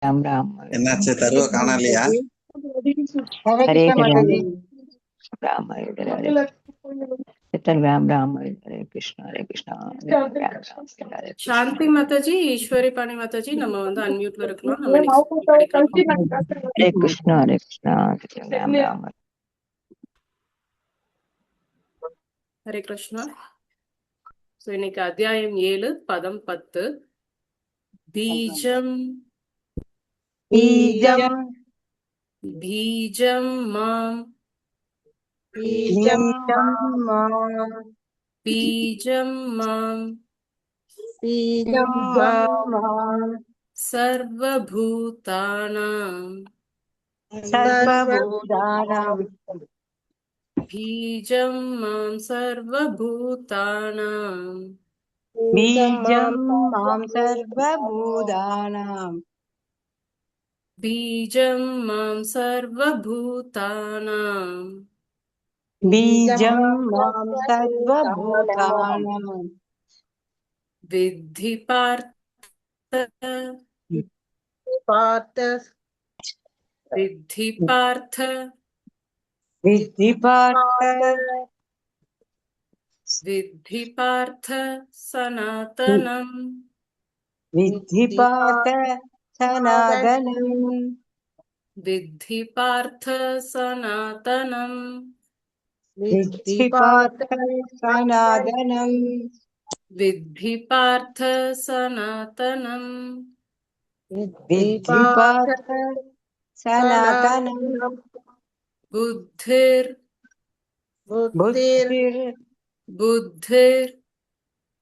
राम राम என்னாச்சு தருவ காணலையா? हरे हरे कृष्ण माता राम जी। राम हरे चेतन राम राम हरे कृष्ण राम राम हरे कृष्ण சாந்தி மாதாஜி, ஈஸ்வரி பாணி மாதாஜி, நம்ம வந்து அன்மியூட்ல இருக்கலாம். நம்ம நெக்ஸ்ட் படிக்கலாம். हरे कृष्ण चेतन राम राम ஹரே கிருஷ்ணா. ஸோ இன்னைக்கு அத்தியாயம் 7, பதம் 10. பீஜம் बीजम பீஜம் மாம் बीजम பீஜம் மாம் बीजम சர்வபூதானாம் सर्वभूतानां பீஜம் மாம் சர்வபூதானாம் बीजम मां सर्वभूतानां பீஜம் மாம் சர்வபூதானாம் बीजम मां सर्वभूतानां வித்தி பார்த்த पार्थ வித்தி பார்த்த विद्धि पार्थ வித்தி பார்த்த சனாதனம் विद्धि पार्थ सनातनं வித்தி பார்த்த சனாதனம் विद्धि पार्थ सनातनं வித்தி பார்த்த சனாதனம் विद्धि पार्थ सनातनं புத்திர் बुद्धिर् புத்திர்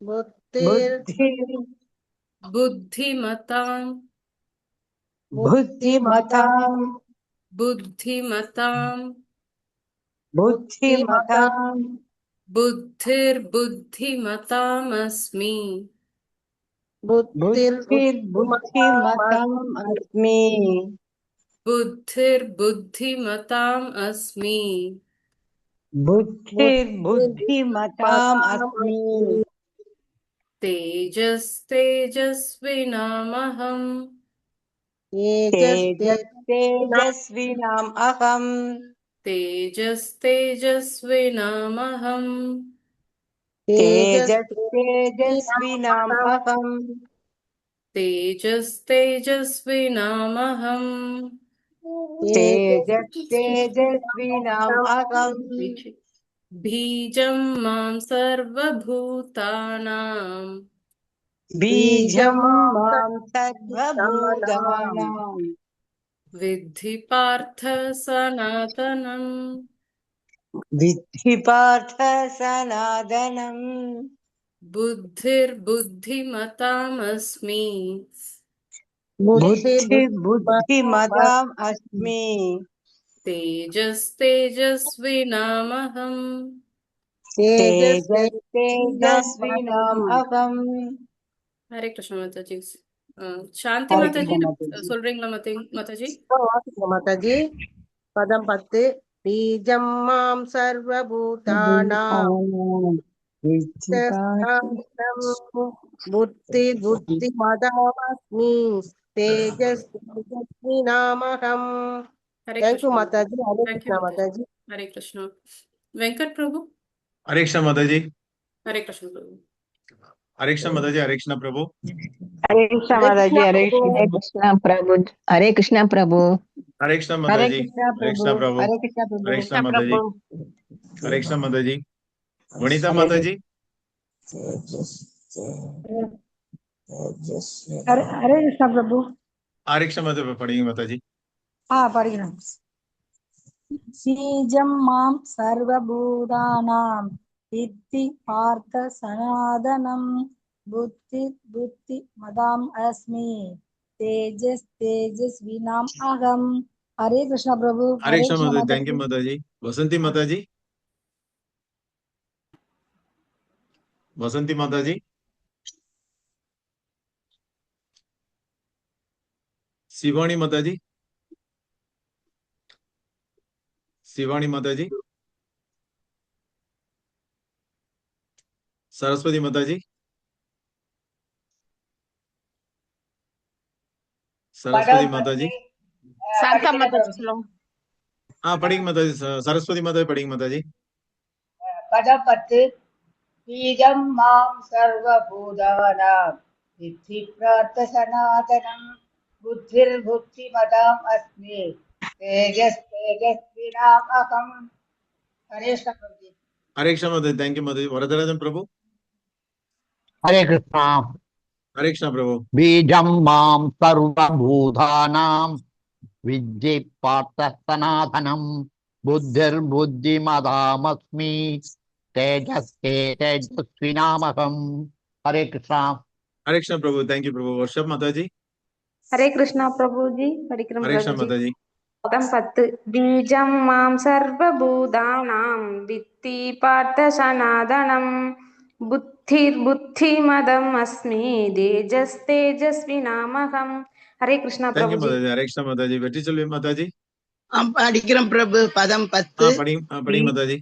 बुद्धिर् புத்திமதாம் बुद्धिमतां புத்திமதாம் बुद्धिमतां புத்திர் புத்திமதாம் அஸ்மி बुद्धिर्बुद्धिमताम् अस्मि புத்திர் புத்திமதாம் அஸ்மி बुद्धिर्बुद्धिमताम् अस्मि தேஜஸ் தேஜஸ்வினாமஹம் तेजस्तेजस्विनाम् अहम् தேஜஸ் தேஜஸ்வினாமஹம் तेजस्तेजस्विनाम् अहम् தேஜஸ் தேஜஸ்வினாமஹம் तेजस्तेजस्विनाम् अहम् பீஜம் மாம் சர்வபூதானாம் बीजं मां सर्वभूतानां வித்தி பார்த்த சனாதனம் विद्धि पार्थ सनातनम् புத்திர் புத்திமதாம் அஸ்மி बुद्धिर्बुद्धिमताम् अस्मि தேஜஸ் தேஜஸ்வினாமஹம் तेजस्तेजस्विनाम् अहम् ஹரே கிருஷ்ண மாதாஜி. சாந்தி हरे மாதாஜி कृष्ण माताजी। சொல்றீங்களா மாதாஜி? माताजी पदम 10 बीजं मां सर्वभूतानां विद्धि पार्थ बुद्धिमतामस्मि तेजस्विनामहम्। ஹரே थैंक यू கிருஷ்ண माताजी। हरे தேங்க்யூ कृष्णा மாதாஜி. माताजी। ஹரே கிருஷ்ணா. வெங்கட் பிரபு. हरे कृष्ण माता जी। ஹரே கிருஷ்ண பிரபு. हरे कृष्ण माता जी। हरे कृष्ण प्रभु। हरे कृष्ण माता जी। हरे हरे कृष्ण प्रभु हरे कृष्ण प्रभु हरे कृष्ण माता हरे जी। कृष्ण हरे प्रभु कृष्ण प्रभु। हरे कृष्ण प्रभु हरे कृष्ण माता जी। हरे कृष्ण माता जी। वनिता माता जी। हरे हरे कृष्ण प्रभु। हरे कृष्ण माता पढ़ेंगे माता जी। हाँ पढ़िए। बीजं मां सर्वभूतानां विद्धि पार्थ सनातनं बुद्धिमताम् अस्मि तेजस्विनाम् अहम्। हरे कृष्ण प्रभु। हरे हरे कृष्ण कृष्ण माता जी। माता थैंक यू जी। माता जी। वसंती माता जी। वसंती माता जी। शिवानी माता जी। शिवानी माता जी। सरस्वती माता जी। சரஸ்வதி மாதாஜி. சாந்தா மாதாஜி சொல்லுங்க. படிங்க மாதாஜி. சரஸ்வதி மாதாஜி படிங்க மாதாஜி. பதம் 10 பீஜம் மாம் சர்வபூதானாம் வித்தி பிரார்த்த சனாதனம் புத்திர் புத்திமதாம் அஸ்மி தேஜஸ் தேஜஸ்வினாம் அகம். ஹரே கிருஷ்ணா பிரபுஜி. ஹரே கிருஷ்ணா மாதாஜி. தேங்க்யூ மாதாஜி. வரதராஜன் பிரபு. हरे कृष्णा। ஹரே கிருஷ்ணா பிரபு. बीजं मां सर्वभूतानां विद्धि पार्थ सनातनं बुद्धिर्बुद्धिमतामस्मि तेजस्विनामहम्। हरे कृष्णा। ஹரே கிருஷ்ணா பிரபு. தேங்க்யூ பிரபு. வர்ஷப் மாதாஜி. ஹரே கிருஷ்ணா பிரபுஜி. படிக்கிறோம் ஹரே கிருஷ்ணா பிரபுஜி. மாதாஜி. பதம் 10 பீஜம் மாம் சர்வபூதானாம் வித்தி பார்த்த சனாதனம் புத்திர் புத்திமதம் அஸ்மி தேஜஸ் தேஜஸ்வினாமகம். ஹரே கிருஷ்ணா தேங்க்யூ பிரபுஜி. மாதாஜி. ஹரே கிருஷ்ணா மாதாஜி. வெற்றி செல்வி மாதாஜி. படிக்கிறோம் பிரபு. பதம் 10 படிங்க மாதாஜி.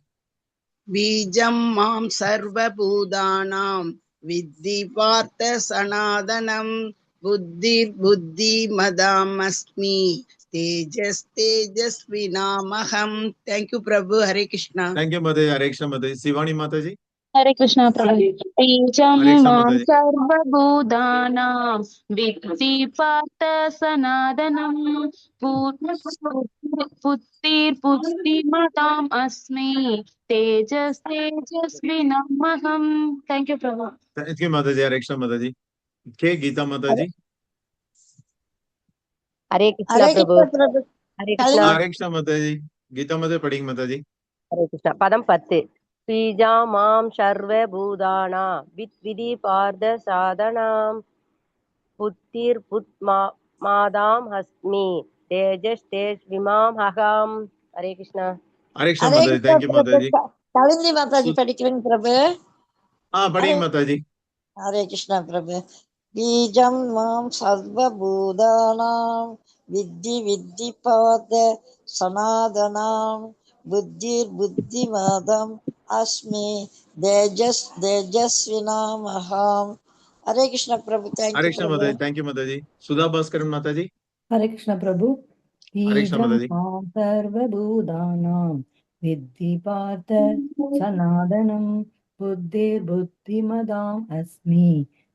பீஜம் மாம் சர்வபூதானாம் வித்தி பார்த்த சனாதனம் புத்திர் புத்தி மதாம் அஸ்மி தேஜஸ் தேஜஸ்வினாமகம். தேங்க்யூ பிரபு. ஹரே கிருஷ்ணா. தேங்க்யூ மாதாஜி. ஹரே கிருஷ்ணா மாதாஜி. சிவானி மாதாஜி. हरे कृष्णा प्रभु बीजं हरे कृष्णा मां माताजी। सर्वभूतानां विद्धि पार्थ सनातनं पुत्तिर्पुत्तिमताम् अस्मि तेजस् तेजस्विनामहम्. Thank you Prabhu. Thank you Mataji. Hare Krishna माताजी. के गीता माताजी. हरे कृष्णा हरे प्रभु कृष्णा प्रभु. हरे कृष्णा हरे कृष्णा माताजी. गीता माताजी படிங்க माताजी. हरे कृष्णा पदम 10 बीजा मां सर्वभूतानां विद्धि पार्थ साधनां बुद्धिर्बुद्धिमताम् अस्मि तेजस् तेजस्विनाम् अहम्. हरे कृष्णा. हरे कृष्णा हरे माताजी. थैंक यू कृष्णा माताजी. प्रभु. कलिंदी माताजी படிக்கிறேன் பிரபு. படிங்க माताजी. हरे कृष्णा प्रभु बीजं मां सर्वभूतानां विद्धि विद्धि पार्थ सनातनां बुद्धिर्बुद्धिमताम् अस्मि तेजस् तेजस्विनामहम्. हरे Krishna Prabhu. Thank Hare you Krishna प्रभु. माताजी. थैंक यू माताजी. सुधा भास्करन माताजी. हरे कृष्ण प्रभु हरे कृष्णा बीजं माताजी. मां सर्वभूतानां विद्धि पार्थ सनातनं बुद्धिर्बुद्धिमताम् अस्मि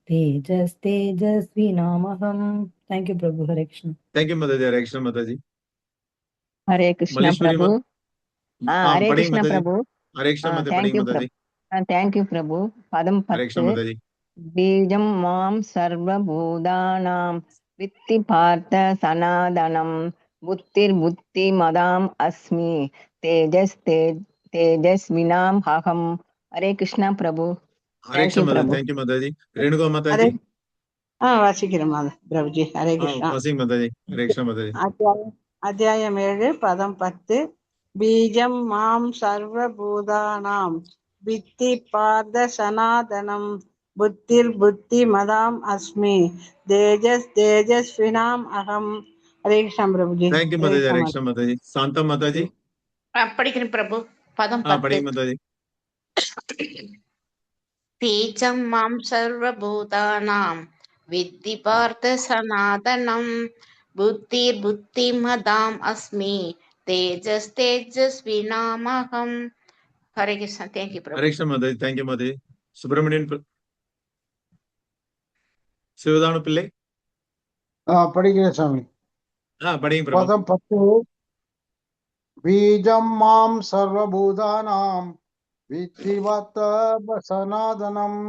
तेजस् तेजस्विनामहम्. Thank you Prabhu. Hare Krishna. Thank you Mataji. Hare Krishna माताजी. हरे कृष्ण मलेश्वरी प्रभु. हरे पढ़ेंगे कृष्ण माताजी. प्रभु. हरे कृष्णा माताजी. थैंक पढ़ेंगे यू माताजी. प्रभु. थैंक यू प्रभु. पदम हरे कृष्णा 10 माताजी. बीजं मां सर्वभूतानां वित्ति पार्थ सनातनं बुद्धिर्बुद्धिमताम् अस्मि तेजस् तेजस्विनाम् अहम्. हरे कृष्णा प्रभु. हरे थैंक कृष्णा यू माताजी. प्रभु. थैंक यू माताजी. रेणुका हरे माताजी. வாசிக்கிறோம் பிரபுஜி. ஹரே கிருஷ்ணா. वासिंग माताजी. हरे कृष्णा माताजी. அத்தியாயம் 7 பதம் 10 பீஜம் மாம் சர்வபூதானாம் வித்தி பார்த்த சனாதனம் புத்திர் புத்தி மதாம் அஸ்மி தேஜஸ் தேஜஸ்வினாம் அகம். ஹரே கிருஷ்ணா பிரபுஜி. Thank you Mataji. हरे कृष्णा माताजी. शांता माताजी. படிக்கிறேன் பிரபு. பதம் 10 पढ़ेंगे माताजी. பீஜம் மாம் சர்வபூதானாம் வித்தி பார்த்த சனாதனம் புத்திர்புத்திமதாம் அஸ்மி தேஜஸ் தேஜஸ்வினாமகம். ஹரே கிருஷ்ணா. தேங்க்யூ பிரபு. हरे कृष्णा माताजी. थैंक यू माताजी. सुब्रमण्यन शिवदानु पिल्ले. படிக்கிறேன் சாமி. पढ़ेंगे प्रभु. பதம் 10 பீஜம் மாம் சர்வபூதானாம் வித்திவத் சனாதனம்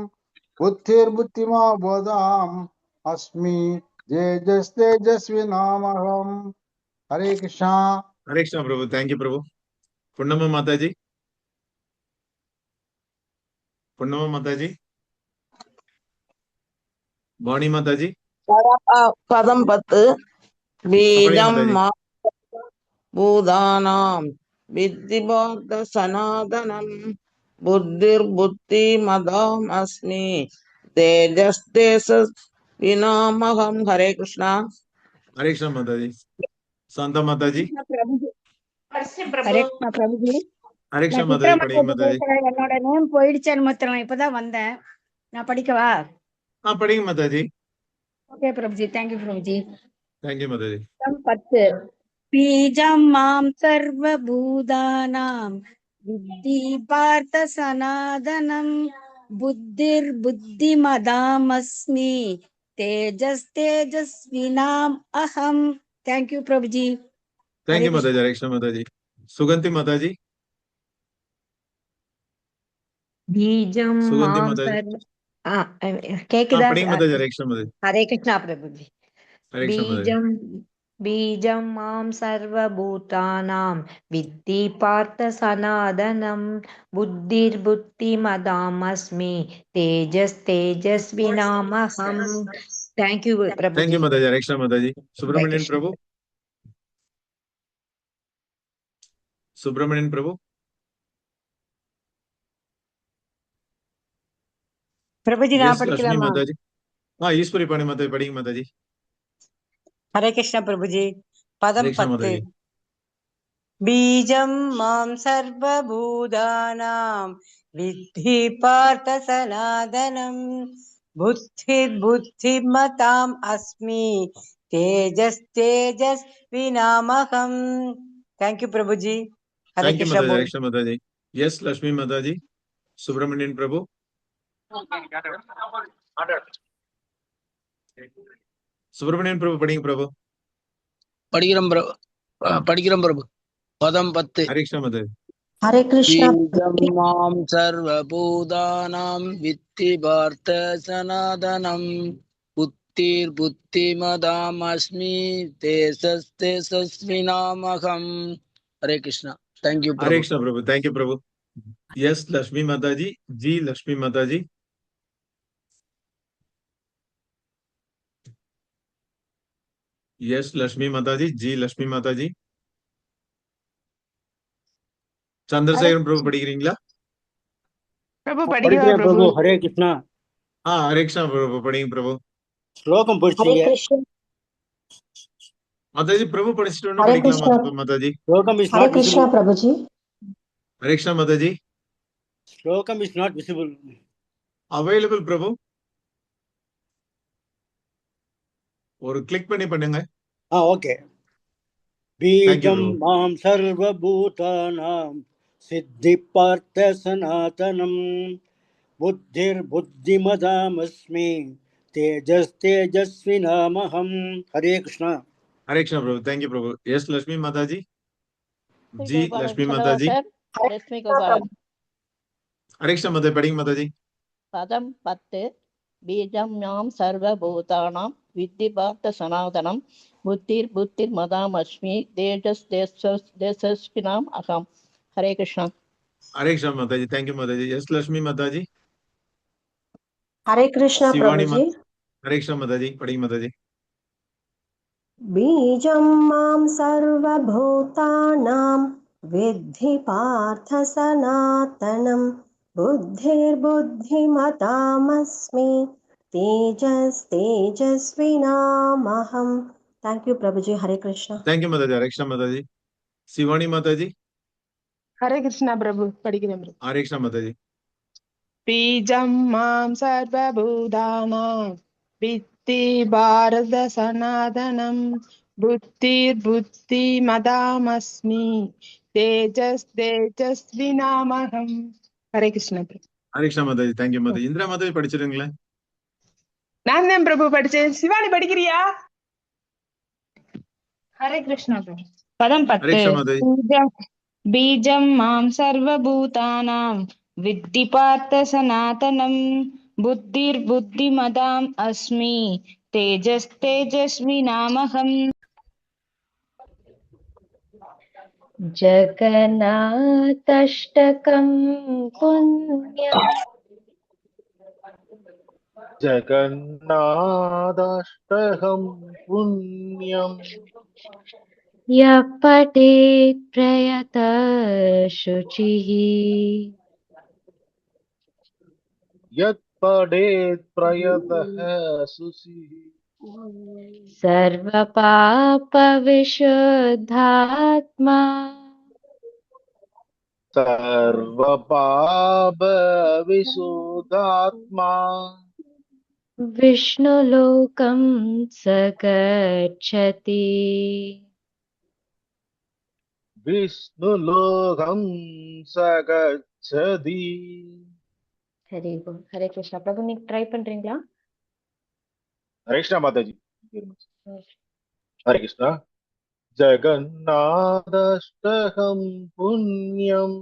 புத்திர்புத்திமா போதாம் அஸ்மி தேஜஸ் தேஜஸ்வினாமஹம். ஹரே கிருஷ்ணா. हरे कृष्णा प्रभु. थैंक यू प्रभु. पुण्यमा माताजी. पुण्यमा माताजी. वाणी माताजी. பதம் 10 பீஜம் மாம் பூதானாம் வித்தி பார்த்த சனாதனம் புத்திர் புத்தி மதாம் அஸ்மி தேஜஸ் தேஜஸ்வினாமகம். ஹரே கிருஷ்ணா. हरे कृष्णा माताजी. शांता माताजी. हरे कृष्णा प्रभु जी. हरे कृष्णा நான் माताजी. पढ़ेंगे சித்ரா माताजी. பேசுறேன். என்னோட நேம் போயிடுச்சேன்னு மாத்திரம் இப்பதான் வந்தேன். நான் படிக்கவா? पढ़ेंगे माताजी. Okay Prabhuji. Thank you Prabhuji. Thank you Mataji. பதம் 10 பீஜம் மாம் சர்வபூதானாம் வித்தி பார்த்த சனாதனம் புத்திர் புத்திமதாமஸ்மி தேஜஸ் தேஜஸ்வினாம் அகம். தேங்க்யூ பிரபுஜி. தேங்க்யூ மாதாஜி. ஹரே கிருஷ்ணா மாதாஜி. சுகந்தி மாதாஜி. பீஜம் சுகந்தி மாம் மாதாஜி. சர்வ கேக்குதா? படிங்க மாதாஜி. ஹரே கிருஷ்ணா மாதாஜி. ஹரே கிருஷ்ணா பிரபுஜி. ஹரே கிருஷ்ணா மாதாஜி. बीजं मां सर्वभूतानां विद्धि पार्थ सनातनं बुद्धिर्बुद्धिमतामस्मि तेजस्तेजस्विनामहम्. Thank you, Prabhuji. Thank you Mataji. Hare Krishna Mataji. Subramanian Prabhu. Subramanian Prabhu. Prabhuji yes நான் லட்சுமி படிக்கலாமா? மாதாஜி. ஈஸ்வரி பாணி மாதாஜி. படிங்க மாதாஜி. ஹரே கிருஷ்ணா பிரபுஜி. பதம் ஹரே கிருஷ்ணா 10 மாதாஜி. बीजं मां सर्वभूतानां विद्धि पार्थ सनातनं बुद्धिर्बुद्धिमताम् अस्मि तेजस्तेजस्विनामहम्. Thank you Prabhuji. Hare thank you Krishna Mataji. बोल. ஹரே கிருஷ்ணா மாதாஜி. எஸ் லட்சுமி மாதாஜி. சுப்பிரமணியன் பிரபு. சுப்பிரமணியன் பிரபு படிங்க பிரபு. படிக்கிறோம் பிரபு. பதம் 10. ஹரே கிருஷ்ணா மாதாஜி. हरे कृष्णा बीजं मां सर्वभूतानां विद्धि पार्थ सनातनं बुद्धिर्बुद्धिमतामस्मि तेजस्तेजस्विनामहम्. Hare Krishna. Thank you Hare Prabhu. Krishna Prabhu. Thank you Prabhu. Yes Lakshmi Mata ji. Ji Lakshmi Mata ji. Yes Lakshmi Mata ji. जी लक्ष्मी माता जी. சந்திரசேகரன் பிரபு படிக்கிறீங்களா? பிரபு படிக்கிறா பிரபு. ஹரே கிருஷ்ணா. ஹரே கிருஷ்ணா பிரபு படிங்க பிரபு. ஸ்லோகம் हरे படிச்சீங்க. कृष्ण மாதாஜி பிரபு படிச்சிட்டு हरे படிக்கலாமா कृष्णा மாதாஜி? ஸ்லோகம் is Hare not Krishna visible. प्रभुजी. ஹரே கிருஷ்ணா மாதாஜி. ஸ்லோகம் இஸ் நாட் விசிபிள். அவைலபிள் பிரபு. ஒரு கிளிக் பண்ணி பண்ணுங்க. ஓகே. தேங்க்யூ பீஜம் பிரபு. மாம் சர்வபூதானாம் சித்தி பார்த்த சனாதனம் புத்திர் புத்திமதாமஸ்மி தேஜஸ் தேஜஸ்வினாமஹம். ஹரே கிருஷ்ணா. ஹரே கிருஷ்ணா பிரபு. தேங்க்யூ பிரபு. எஸ் லட்சுமி மாதாஜி. ஜி கோபாலன் லட்சுமி சொல்லவா மாதாஜி. சார்? லட்சுமி கோபாலன். ஹரே கிருஷ்ணா மாதாஜி படிங்க மாதாஜி. பதம் 10 பீஜம் யாம் சர்வபூதானாம் வித்தி பார்த்த சனாதனம் புத்திர் புத்திர் மதாமஸ்மி தேஜஸ் தேஜஸ்வினாம் அகம். ஹரே கிருஷ்ணா. ஹரே கிருஷ்ணா மாதாஜி. தேங்க்யூ மாதாஜி. எஸ் லட்சுமி மாதாஜி. हरे कृष्णा சிவானி प्रभुजी. ஹரே கிருஷ்ணா மாதாஜி படிங்க மாதாஜி. बीजं मां सर्वभूतानां विद्धि पार्थ सनातनं बुद्धिर्बुद्धिमतामस्मि तेजस्तेजस्विनामहम्. Thank you, Prabhuji. Hare Krishna. Thank you Mataji. Hare Krishna Mataji. Shivani Mataji. Hare Krishna Prabhu படிக்கிறேன் பிரபு. ஹரே கிருஷ்ணா மாதாஜி. பீஜம் மாம் சர்வபூதானாம் வித்தி பாரத சனாதனம் புத்திர் புத்தி மதாமஸ்மி தேஜஸ் தேஜஸ்வினாமகம். ஹரே கிருஷ்ணா பிரபு. ஹரே கிருஷ்ணா மாதாஜி. தேங்க்யூ மாதாஜி. இந்திரா மாதாஜி படிச்சிருங்களேன். நான் தான் பிரபு படிச்சேன். சிவானி படிக்கிறியா? हरे कृष्णा प्रभु. पदम ஹரே 10 கிருஷ்ணா மாதாஜி. बीजं मां सर्वभूतानां विद्धि पार्थ सनातनं बुद्धिर्बुद्धिमताम् अस्मि तेजस्तेजस्विनामहम्. जगन्नाथाष्टकं पुण्यम् जगन्नाथाष्टकं पुण्यम् यः पठेत् प्रयतः शुचिः यत् पठेत् प्रयतः शुचिः सर्वपापविशुद्धात्मा सर्वपापविशुद्धात्मा विष्णुलोकं स गच्छति विष्णुलोकं स गच्छति ஹரி போல். ஹரே கிருஷ்ணா. பிரபு நீங்க ட்ரை பண்றீங்களா? हरे कृष्णा माता जी हरे कृष्णा जगन्नाथाष्टकं पुण्यं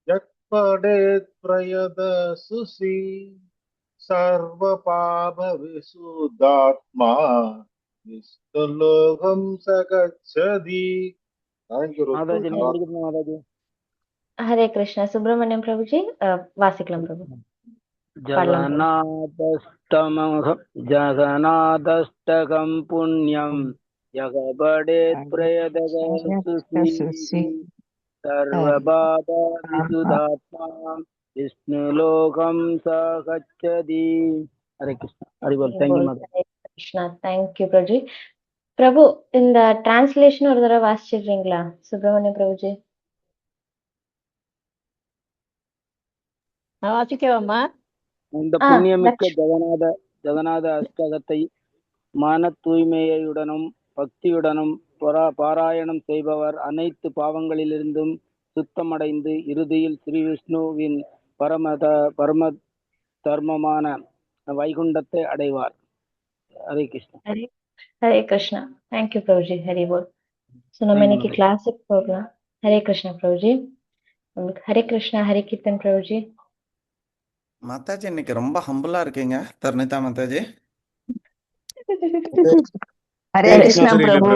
यत् पठेत् प्रयतसुषि सर्वपापविशुद्धात्मा विष्णुलोकं स गच्छति थैंक यू மாதாஜி நான் படிக்கிறேன் மாதாஜி. ஹரே கிருஷ்ணா. சுப்பிரமணியம் பிரபுஜி வாசிக்கலாம் பிரபு. பாடலாம் பிரபு. ஜகநாதஷ்டகம் புண்ணியம் யகபடேத் பிரயதசுசி சர்வபாபா விசுதாத்மா விஷ்ணுலோகம் ச கச்சதி. ஹரே கிருஷ்ணா. ஹரிபோல். தேங்க்யூ மாதா. ஹரே கிருஷ்ணா. தேங்க்யூ பிரபுஜி. பிரபு இந்த டிரான்ஸ்லேஷன் ஒரு தடவை வாசிச்சிடுறீங்களா சுப்பிரமணியம் பிரபுஜி? வாசிக்கவாமா? இந்த புண்ணியமிக்க ஜெகநாத அஷ்டகத்தை மன தூய்மையுடனும் பக்தியுடனும் பாராயணம் செய்பவர் அனைத்து பாவங்களிலிருந்தும் சுத்தமடைந்து இறுதியில் ஸ்ரீ விஷ்ணுவின் பரம தர்மமான வைகுண்டத்தை அடைவார். ஹரே கிருஷ்ணா. ஹரே கிருஷ்ணா. தேங்க்யூ பிரபுஜி. ஹரி போல். ஸோ நம்ம இன்னைக்கு கிளாஸுக்கு போகலாம். ஹரே கிருஷ்ணா பிரபுஜி. உங்களுக்கு ஹரே கிருஷ்ணா. ஹரே கீர்த்தன் பிரபுஜி. மாதாஜி இன்னைக்கு ரொம்ப ஹம்பிளா இருக்கீங்க தர்ணிதா மாதாஜி. ஹரே கிருஷ்ணா பிரபு.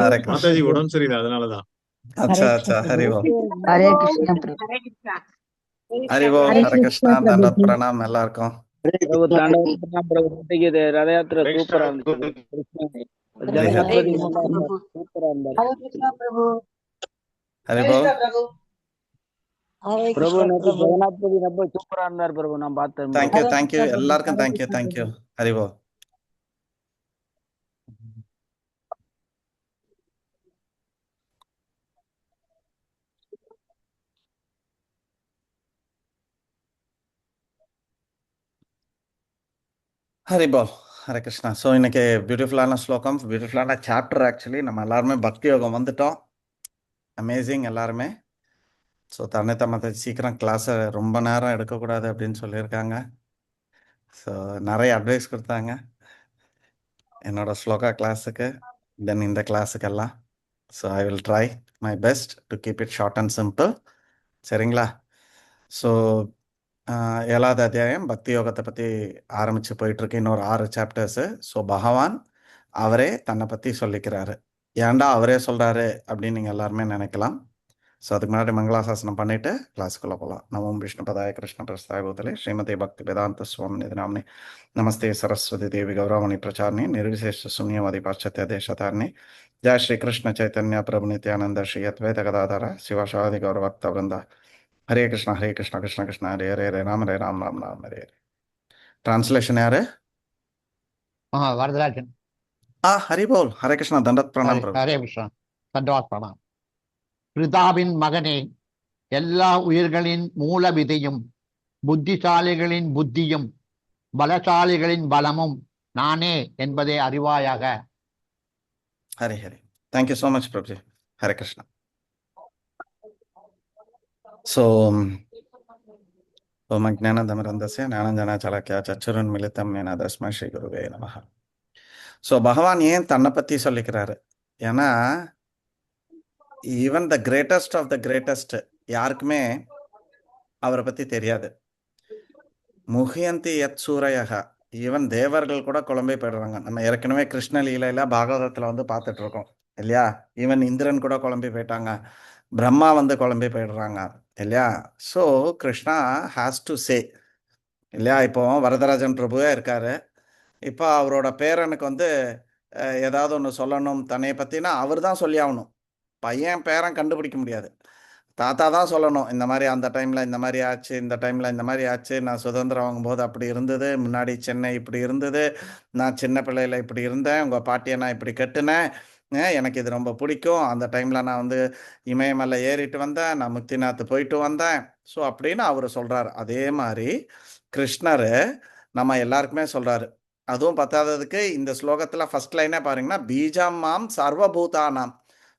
ஹரே மாதாஜி உடம்பு சரியில்லை அதனாலதான். அச்சா அச்சா ஹரி ஓம். ஹரே கிருஷ்ணா பிரபு. ஹரி ஓம். ஹரே கிருஷ்ணா. தண்டவத் பிரணாம் எல்லாருக்கும். பிரபு தாண்டவம் பிரபு. ரத யாத்திரை சூப்பரா இருந்துச்சு. ஜெகநாதபதி சூப்பரா இருந்தாரு. ஹரே கிருஷ்ணா பிரபு. ஹரி ஓம். பிரபு நேற்று ஜெகநாதபதி ரொம்ப சூப்பரா இருந்தார் பிரபு. நான் பார்த்தேன். தேங்க்யூ தேங்க்யூ எல்லாருக்கும் தேங்க்யூ தேங்க்யூ. ஹரி ஓம். ஹரி போல். ஹரே கிருஷ்ணா. ஸோ இன்னைக்கு பியூட்டிஃபுல்லான ஸ்லோகம், பியூட்டிஃபுல்லான சாப்டர். ஆக்சுவலி நம்ம எல்லாருமே பக்தி யோகம் வந்துட்டோம். அமேசிங் எல்லாருமே. ஸோ தர்ணிதா மாதாஜி சீக்கிரம் கிளாஸை ரொம்ப நேரம் எடுக்கக்கூடாது அப்படின்னு சொல்லியிருக்காங்க. ஸோ நிறைய அட்வைஸ் கொடுத்தாங்க என்னோட ஸ்லோகா கிளாஸுக்கு, தென் இந்த கிளாஸுக்கெல்லாம். So I will try my best to keep it short and simple. சரிங்களா? ஸோ 7வது அத்தியாயம் பக்தி யோகத்தை பற்றி ஆரம்பித்து போயிட்டுருக்கு. இன்னொரு 6 சாப்டர்ஸு. ஸோ பகவான் அவரே தன்னை பற்றி சொல்லிக்கிறாரு. ஏன்டா அவரே சொல்கிறாரு அப்படின்னு நீங்கள் எல்லாருமே நினைக்கலாம். ஸோ அதுக்கு முன்னாடி மங்களாசாசனம் பண்ணிவிட்டு கிளாஸுக்குள்ளே போகலாம். நமோம் விஷ்ணு பதாய கிருஷ்ண பிரஸ்தாய பூதலே ஸ்ரீமதி பக்தி வேதாந்த சுவாமி நிதிநாமினி நமஸ்தே சரஸ்வதி தேவி கௌரவமணி பிரச்சாரணி நிர்விசேஷ சூன்யவாதி பாश्चात्य தேசதாரிணி ஜெய ஸ்ரீ கிருஷ்ண சைத்தன்ய பிரபு நித்யானந்த ஸ்ரீ அத்வைத கதாதர சிவசாதி கௌரவக்த விருந்தா. ஹரே கிருஷ்ணா ஹரே கிருஷ்ணா கிருஷ்ண கிருஷ்ண ஹரே ஹரே ஹரே ராம் ஹரே ராம் ராம் ராம் ஹரே ஹரே. டிரான்ஸ்லேஷன் யாரு? வரதராஜன். ஹரி போல். ஹரே கிருஷ்ணா. தண்டத் பிரணாம் பிரபு. ஹரே கிருஷ்ணா. தண்டவாத் பிரணாம். பிதாவின் மகனே, எல்லா உயிர்களின் மூல விதையும் புத்திசாலிகளின் புத்தியும் பலசாலிகளின் பலமும் நானே என்பதை அறிவாயாக. Hari Hari. Thank you so much Prabhuji. Hare Krishna. So ஓம் அஜ்ஞானதமரந்தஸ்ய ஞானஞ்சனாச்சலக்யா சச்சுருன்மிலிதம் ஏன தஸ்மை ஸ்ரீ குருவே நமஹ. ஸோ பகவான் ஏன் தன்னை பற்றி சொல்லிக்கிறாரு? ஏன்னா even the greatest of the greatest யாருக்குமே அவரை பற்றி தெரியாது. முகியந்தி யத் சூரையக, ஈவன் தேவர்கள் கூட குழம்பே போயிடுறாங்க. நம்ம ஏற்கனவே கிருஷ்ண லீலையில பாகவதத்தில் வந்து பார்த்துட்டு இருக்கோம் இல்லையா? ஈவன் இந்திரன் கூட குழம்பி போயிட்டாங்க, பிரம்மா வந்து குழம்பி போயிடுறாங்க இல்லையா? So Krishna has to say இல்லையா? இப்போ வரதராஜன் பிரபுவே இருக்காரு. இப்போ அவரோட பேரனுக்கு வந்து ஏதாவது ஒன்று சொல்லணும் தன்னையை பற்றினா அவர் தான் சொல்லி ஆகணும். பையன் பேரன் கண்டுபிடிக்க முடியாது. தாத்தா தான் சொல்லணும், இந்த மாதிரி அந்த டைமில் இந்த மாதிரி ஆச்சு, இந்த டைமில் இந்த மாதிரி ஆச்சு, நான் சுதந்திரம் வாங்கும்போது அப்படி இருந்தது, முன்னாடி சென்னை இப்படி இருந்தது, நான் சின்ன பிள்ளையில் இப்படி இருந்தேன், உங்கள் பாட்டியை நான் இப்படி கட்டுனேன், எனக்கு இது ரொம்ப பிடிக்கும், அந்த டைமில் நான் வந்து இமயமலை ஏறிட்டு வந்தேன், நான் முக்திநாத் போயிட்டு வந்தேன். ஸோ அப்படின்னு அவர் சொல்கிறார். அதே மாதிரி கிருஷ்ணர் நம்ம எல்லாருக்குமே சொல்றாரு. அதுவும் பத்தாததுக்கு இந்த ஸ்லோகத்துல ஃபர்ஸ்ட் லைனே பாருங்கன்னா பீஜம் மாம் சர்வபூதானாம்.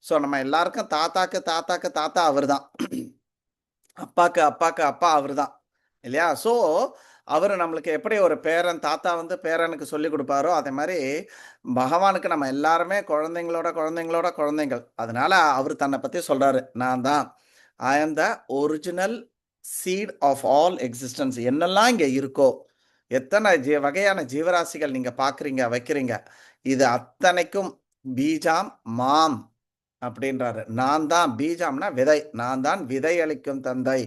ஸோ நம்ம எல்லாருக்கும் தாத்தாக்கு தாத்தாக்கு தாத்தா அவர் தான், அப்பாக்கு அப்பாக்கு அப்பா அவர் தான் இல்லையா? ஸோ அவர் நம்மளுக்கு எப்படி ஒரு பேரன் தாத்தா வந்து பேரனுக்கு சொல்லி கொடுப்பாரோ அதே மாதிரி பகவானுக்கு நம்ம எல்லாருமே குழந்தைங்களோட குழந்தைங்களோட குழந்தைங்கள். அதனால அவர் தன்னை பற்றி சொல்றாரு, நான் தான் I am the original seed of all existence. என்னெல்லாம் இங்கே இருக்கோ, எத்தனை வகையான ஜீவராசிகள் நீங்கள் பார்க்குறீங்க வைக்கிறீங்க, இது அத்தனைக்கும் பீஜாம் மாம் அப்படின்றாரு. நான் தான் பீஜாம்னா விதை, நான் தான் விதை அளிக்கும் தந்தை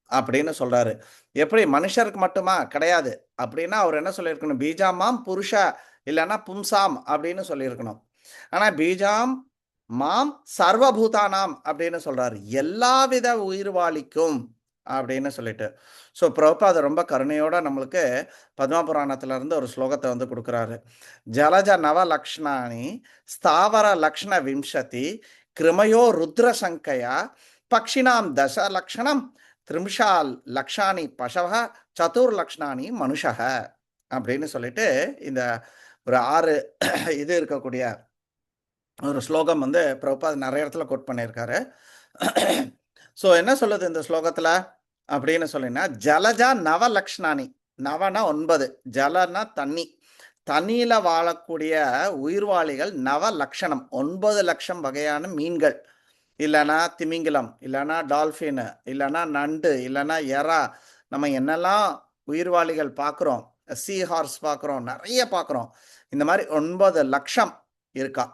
அப்படின்னு சொல்றாரு. எப்படி மனுஷருக்கு மட்டுமா கிடையாது அப்படின்னா அவர் என்ன சொல்லியிருக்கணும், பீஜாமாம் புருஷ இல்லைன்னா பும்சாம் அப்படின்னு சொல்லியிருக்கணும். ஆனா பீஜாம் மாம் சர்வபூதானாம் அப்படின்னு சொல்றாரு, எல்லாவித உயிர்வாளிக்கும் அப்படின்னு சொல்லிட்டு. ஸோ பிரபுபாதர் ரொம்ப கருணையோட நம்மளுக்கு பத்ம புராணத்துல இருந்து ஒரு ஸ்லோகத்தை வந்து கொடுக்குறாரு. ஜலஜ நவ லக்ஷ்ணானி ஸ்தாவர லக்ஷ்ண விம்சதி கிருமயோ ருத்ர சங்கையா பக்ஷினாம் தச லக்ஷணம் திரிம்ஷால் லக்ஷானி பசவ சதுர் லக்ஷணானி மனுஷக அப்படின்னு சொல்லிட்டு இந்த ஒரு 6 இது இருக்கக்கூடிய ஒரு ஸ்லோகம் வந்து பிரபுபாத் நிறைய இடத்துல கோட் பண்ணியிருக்காரு. ஸோ என்ன சொல்லுது இந்த ஸ்லோகத்துல அப்படின்னு சொல்லினா, ஜலஜா நவ லக்ஷ்ணானி, நவனா 9, ஜலனா தண்ணி, தண்ணியில வாழக்கூடிய உயிர்வாளிகள் நவ லக்ஷணம் 9 லட்சம் வகையான மீன்கள், இல்லைன்னா திமிங்கிலம், இல்லைன்னா டால்ஃபின், இல்லைன்னா நண்டு, இல்லைன்னா எறா, நம்ம என்னெல்லாம் உயிர்வாளிகள் பார்க்குறோம், சீ ஹார்ஸ் பார்க்குறோம், நிறைய பார்க்குறோம். இந்த மாதிரி 9 லட்சம் இருக்கா.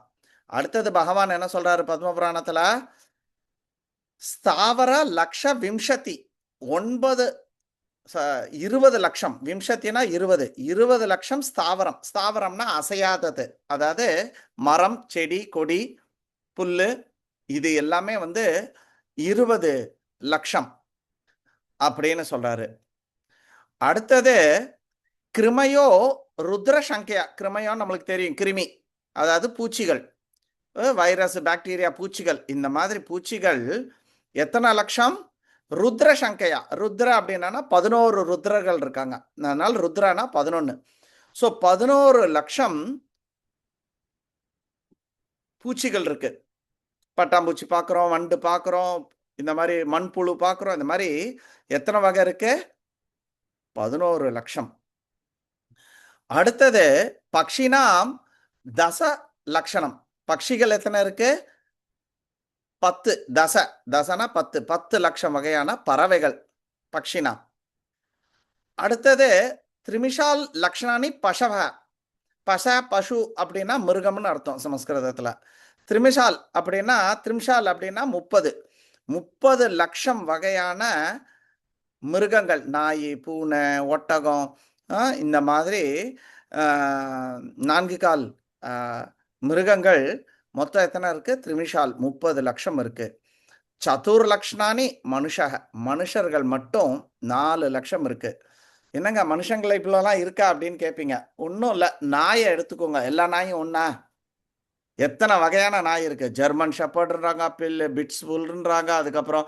அடுத்தது பகவான் என்ன சொல்றாரு பத்ம புராணத்துல, ஸ்தாவர லக்ஷ விம்சதி 20 லட்சம், விம்சத்தினா 20 லட்சம் ஸ்தாவரம். ஸ்தாவரம்னா அசையாதது, அதாவது மரம் செடி கொடி புல்லு இது எல்லாமே வந்து 20 லட்சம் அப்படின்னு சொல்றாரு. அடுத்தது கிருமயோ ருத்ர சங்கையா, கிருமயோ நம்மளுக்கு தெரியும் கிருமி, அதாவது பூச்சிகள், வைரஸ் பாக்டீரியா பூச்சிகள், இந்த மாதிரி பூச்சிகள் எத்தனை லட்சம், ருத்ர சங்கையா, ருத்ர அப்படின்னா 11 ருத்ரர்கள் இருக்காங்க, அதனால ருத்ரானா 11. ஸோ 11 லட்சம் பூச்சிகள் இருக்கு. பட்டாம்பூச்சி பார்க்குறோம், வண்டு பார்க்குறோம், இந்த மாதிரி மண்புழு பார்க்குறோம், இந்த மாதிரி எத்தனை வகை இருக்கு, 11 லட்சம். அடுத்தது பக்ஷினாம் தச லட்சணம், பட்சிகள் எத்தனை இருக்கு, 10, தசனா 10 லட்சம் வகையான பறவைகள் பக்ஷினா. அடுத்தது திரிமிஷால் லக்ஷணானி பசவ, பசு அப்படின்னா மிருகம்னு அர்த்தம் சமஸ்கிருதத்துல. திரிமிஷால் அப்படின்னா 30 லட்சம் வகையான மிருகங்கள், நாய் பூனை ஒட்டகம், இந்த மாதிரி 4 கால் மிருகங்கள் மொத்தம் எத்தனை இருக்கு, திரிமிஷால் 30 லட்சம் இருக்கு. சதுர் லக்ஷணானி மனுஷக, மனுஷர்கள் மட்டும் 4 லட்சம் இருக்கு. என்னங்க மனுஷங்களை இப்பெல்லாம் இருக்கா அப்படின்னு கேட்பீங்க. ஒன்றும் இல்லை, நாயை எடுத்துக்கோங்க, எல்லா நாயும் ஒன்றா, எத்தனை வகையான நாய் இருக்கு, ஜெர்மன் ஷெப்பர்டுன்றாங்க, பிட்ஸ் புல்ன்றாங்க, அதுக்கப்புறம்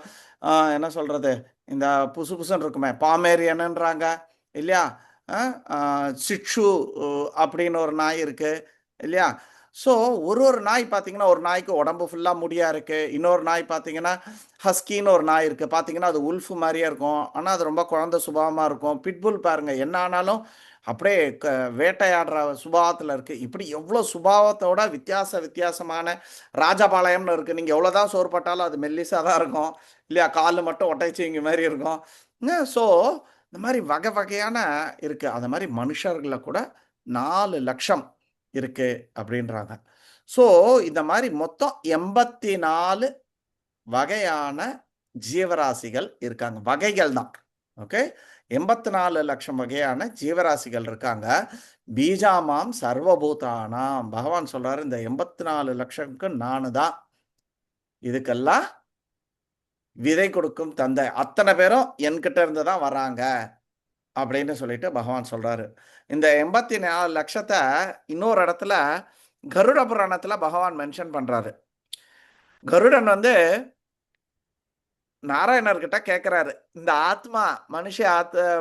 என்ன சொல்றது, இந்த புசுன்னு இருக்குமே பாமேரியன்ன்றாங்க இல்லையா, சிட்சு அப்படின்னு ஒரு நாய் இருக்கு இல்லையா. ஸோ ஒரு நாய் பார்த்தீங்கன்னா, ஒரு நாய்க்கு உடம்பு ஃபுல்லாக முடியாக இருக்குது, இன்னொரு நாய் பார்த்தீங்கன்னா ஹஸ்கின்னு ஒரு நாய் இருக்குது, பார்த்தீங்கன்னா அது உல்ஃபு மாதிரியே இருக்கும், ஆனால் அது ரொம்ப குழந்தை சுபாவமாக இருக்கும். பிட்புல் பாருங்கள், என்ன ஆனாலும் அப்படியே வேட்டையாடுற சுபாவத்தில் இருக்குது. இப்படி எவ்வளோ சுபாவத்தோட வித்தியாசமான ராஜபாளையம்னு இருக்குது, நீங்கள் எவ்வளோதான் சோறு பட்டாலும் அது மெல்லிஸாக தான் இருக்கும் இல்லையா, கால் மட்டும் ஒட்டைச்சிங்க மாதிரி இருக்கும். ஸோ இந்த மாதிரி வகை வகையான இருக்குது. அது மாதிரி மனுஷர்களை கூட 4 லட்சம் இருக்கு அப்படின்றாங்க. ஸோ இந்த மாதிரி மொத்தம் 84 வகையான ஜீவராசிகள் இருக்காங்க, வகைகள் தான். ஓகே, 84 லட்சம் வகையான ஜீவராசிகள் இருக்காங்க. பீஜாமாம் சர்வபூதானாம், பகவான் சொல்றாரு இந்த 84 லட்சம்க்கு நானு தான் இதுக்கெல்லாம் விதை கொடுக்கும் தந்தை, அத்தனை பேரும் என்கிட்ட இருந்து தான் வராங்க அப்படின்னு சொல்லிட்டு பகவான் சொல்றாரு. இந்த 84 லட்சத்தை இன்னொரு இடத்துல கருட புராணத்துல பகவான் மென்ஷன் பண்றாரு. கருடன் வந்து நாராயணர்கிட்ட கேட்கிறாரு, இந்த ஆத்மா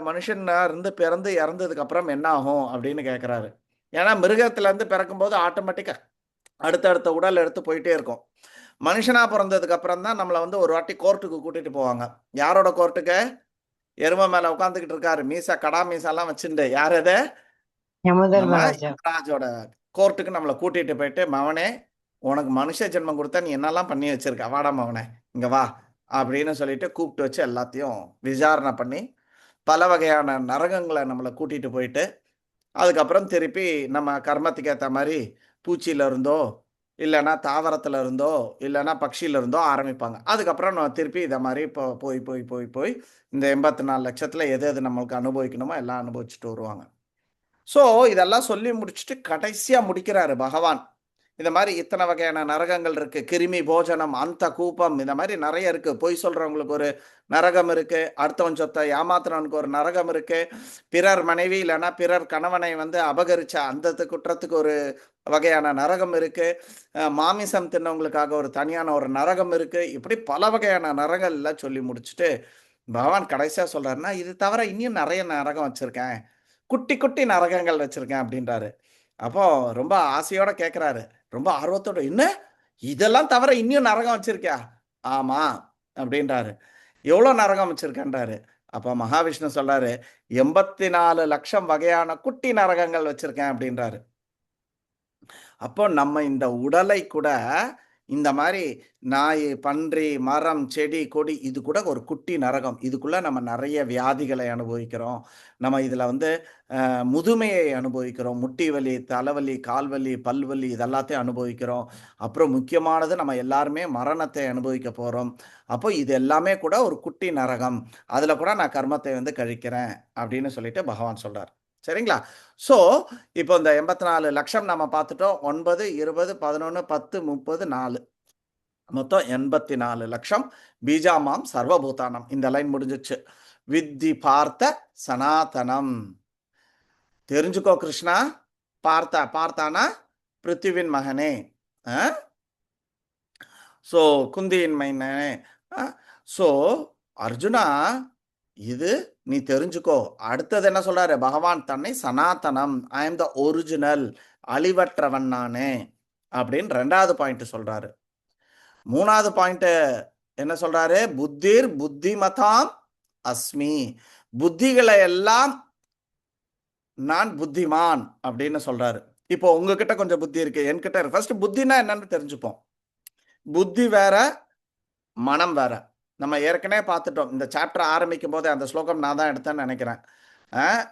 மனுஷன் இருந்து பிறந்து இறந்ததுக்கு அப்புறம் என்ன ஆகும் அப்படின்னு கேட்கிறாரு. ஏன்னா மிருகத்துல இருந்து பிறக்கும்போது ஆட்டோமேட்டிக்கா அடுத்தடுத்த உடல் எடுத்து போயிட்டே இருக்கும். மனுஷனா பிறந்ததுக்கு அப்புறம் தான் நம்மளை வந்து ஒரு வாட்டி கோர்ட்டுக்கு கூட்டிட்டு போவாங்க. யாரோட கோர்ட்டுக்கு? எருமை மேல உட்காந்துக்கிட்டு இருக்காரு, மீசா கடா மீசாலாம் வச்சுட்டு. யார் அது? நம்ம யமராஜோட கோர்ட்டுக்கு நம்மளை கூட்டிட்டு போயிட்டு, மவனே உனக்கு மனுஷ ஜென்மம் கொடுத்தா நீ என்னெல்லாம் பண்ணி வச்சிருக்க, வாடா மவனே இங்க வா அப்படின்னு சொல்லிட்டு கூப்பிட்டு வச்சு எல்லாத்தையும் விசாரணை பண்ணி பல வகையான நரகங்களை நம்மளை கூட்டிட்டு போயிட்டு, அதுக்கப்புறம் திருப்பி நம்ம கர்மத்துக்கு ஏற்ற மாதிரி பூச்சியில இருந்தோ இல்லைன்னா தாவரத்துல இருந்தோ இல்லைன்னா பட்சியில இருந்தோ ஆரம்பிப்பாங்க. அதுக்கப்புறம் நம்ம திருப்பி இதை மாதிரி இப்போ போய் போய் போய் போய் இந்த 84 லட்சத்துல எது எது நம்மளுக்கு அனுபவிக்கணுமோ எல்லாம் அனுபவிச்சுட்டு வருவாங்க. ஸோ இதெல்லாம் சொல்லி முடிச்சுட்டு கடைசியா முடிக்கிறாரு பகவான். இந்த மாதிரி இத்தனை வகையான நரகங்கள் இருக்கு. கிருமி போஜனம், அந்த கூப்பம், இந்த மாதிரி நிறைய இருக்கு. பொய் சொல்றவங்களுக்கு ஒரு நரகம் இருக்கு, அடுத்தவன் சொத்தை ஏமாத்துறவனுக்கு ஒரு நரகம் இருக்கு, பிறர் மனைவி இல்லைன்னா பிறர் கணவனை வந்து அபகரிச்ச அந்த குற்றத்துக்கு ஒரு வகையான நரகம் இருக்கு, மாமிசம் தின்னவங்களுக்காக ஒரு தனியான ஒரு நரகம் இருக்கு. இப்படி பல வகையான நரகங்கள்ல சொல்லி முடிச்சுட்டு பகவான் கடைசியா சொல்றாருன்னா, இது தவிர இன்னும் நிறைய நரகம் வச்சிருக்கேன், குட்டி குட்டி நரகங்கள் வச்சிருக்கேன் அப்படின்றாரு. அப்போ ரொம்ப ஆசையோட கேட்கிறாரு, ரொம்ப ஆர்வத்தோட, என்ன இதெல்லாம் தவிர இன்னும் நரகம் வச்சிருக்கியா? ஆமா அப்படின்றாரு. எவ்வளவு நரகம் வச்சிருக்கேன்றாரு. அப்ப மகாவிஷ்ணு சொல்றாரு, 84 லட்சம் வகையான குட்டி நரகங்கள் வச்சிருக்கேன் அப்படின்றாரு. அப்போ நம்ம இந்த உடலை கூட இந்த மாதிரி நாய், பன்றி, மரம், செடி, கொடி, இது கூட ஒரு குட்டி நரகம். இதுக்குள்ள நம்ம நிறைய வியாதிகளை அனுபவிக்கிறோம். நம்ம இதுல வந்து முதுமையை அனுபவிக்கிறோம், முட்டி வலி, தலைவலி, கால்வலி, பல்வலி, இதெல்லாத்தையும் அனுபவிக்கிறோம். அப்புறம் முக்கியமானது, நம்ம எல்லாருமே மரணத்தை அனுபவிக்க போறோம். அப்போ இது எல்லாமே கூட ஒரு குட்டி நரகம், அதுல கூட நான் கர்மத்தை வந்து கழிக்கிறேன் அப்படின்னு சொல்லிட்டு பகவான் சொல்றார். சரிங்களா? ஸோ இப்போ இந்த 84 லட்சம் நம்ம பார்த்துட்டோம். 9, 20, 11, 10, 30, 4, மொத்தம் 84 லட்சம். பீஜாமாம் சர்வபூதானம். இந்த லைன் முடிஞ்சிச்சு. வித்தி பார்த்த சனாதனம். தெரிஞ்சுக்கோ கிருஷ்ணா. பார்த்தானா பிருத்திவின் மகனே, ஸோ குந்தியின் மைனே. ஸோ அர்ஜுனா, இது நீ தெரிஞ்சுக்கோ. அடுத்தது என்ன சொல்றாரு பகவான்? தன்னை சனாதனம், ஐ எம் த ஒரிஜினல், அழிவற்றவன் நானே அப்படின்னு 2வது பாயிண்ட் சொல்றாரு. 3வது பாயிண்ட் என்ன சொல்றாரு? புத்திர் புத்திமதாம் அஸ்மி. புத்திகளை எல்லாம் நான் புத்திமான் அப்படின்னு சொல்றாரு. இப்போ உங்ககிட்ட கொஞ்சம் புத்தி இருக்கு, என்கிட்ட இருக்கு. ஃபர்ஸ்ட் புத்தினா என்னன்னு தெரிஞ்சுப்போம். புத்தி வேற, மனம் வேற. நம்ம ஏற்கனவே பார்த்துட்டோம். இந்த சாப்டர் ஆரம்பிக்கும் போதே அந்த ஸ்லோகம் நான் தான் எடுத்தேன்னு நினைக்கிறேன்.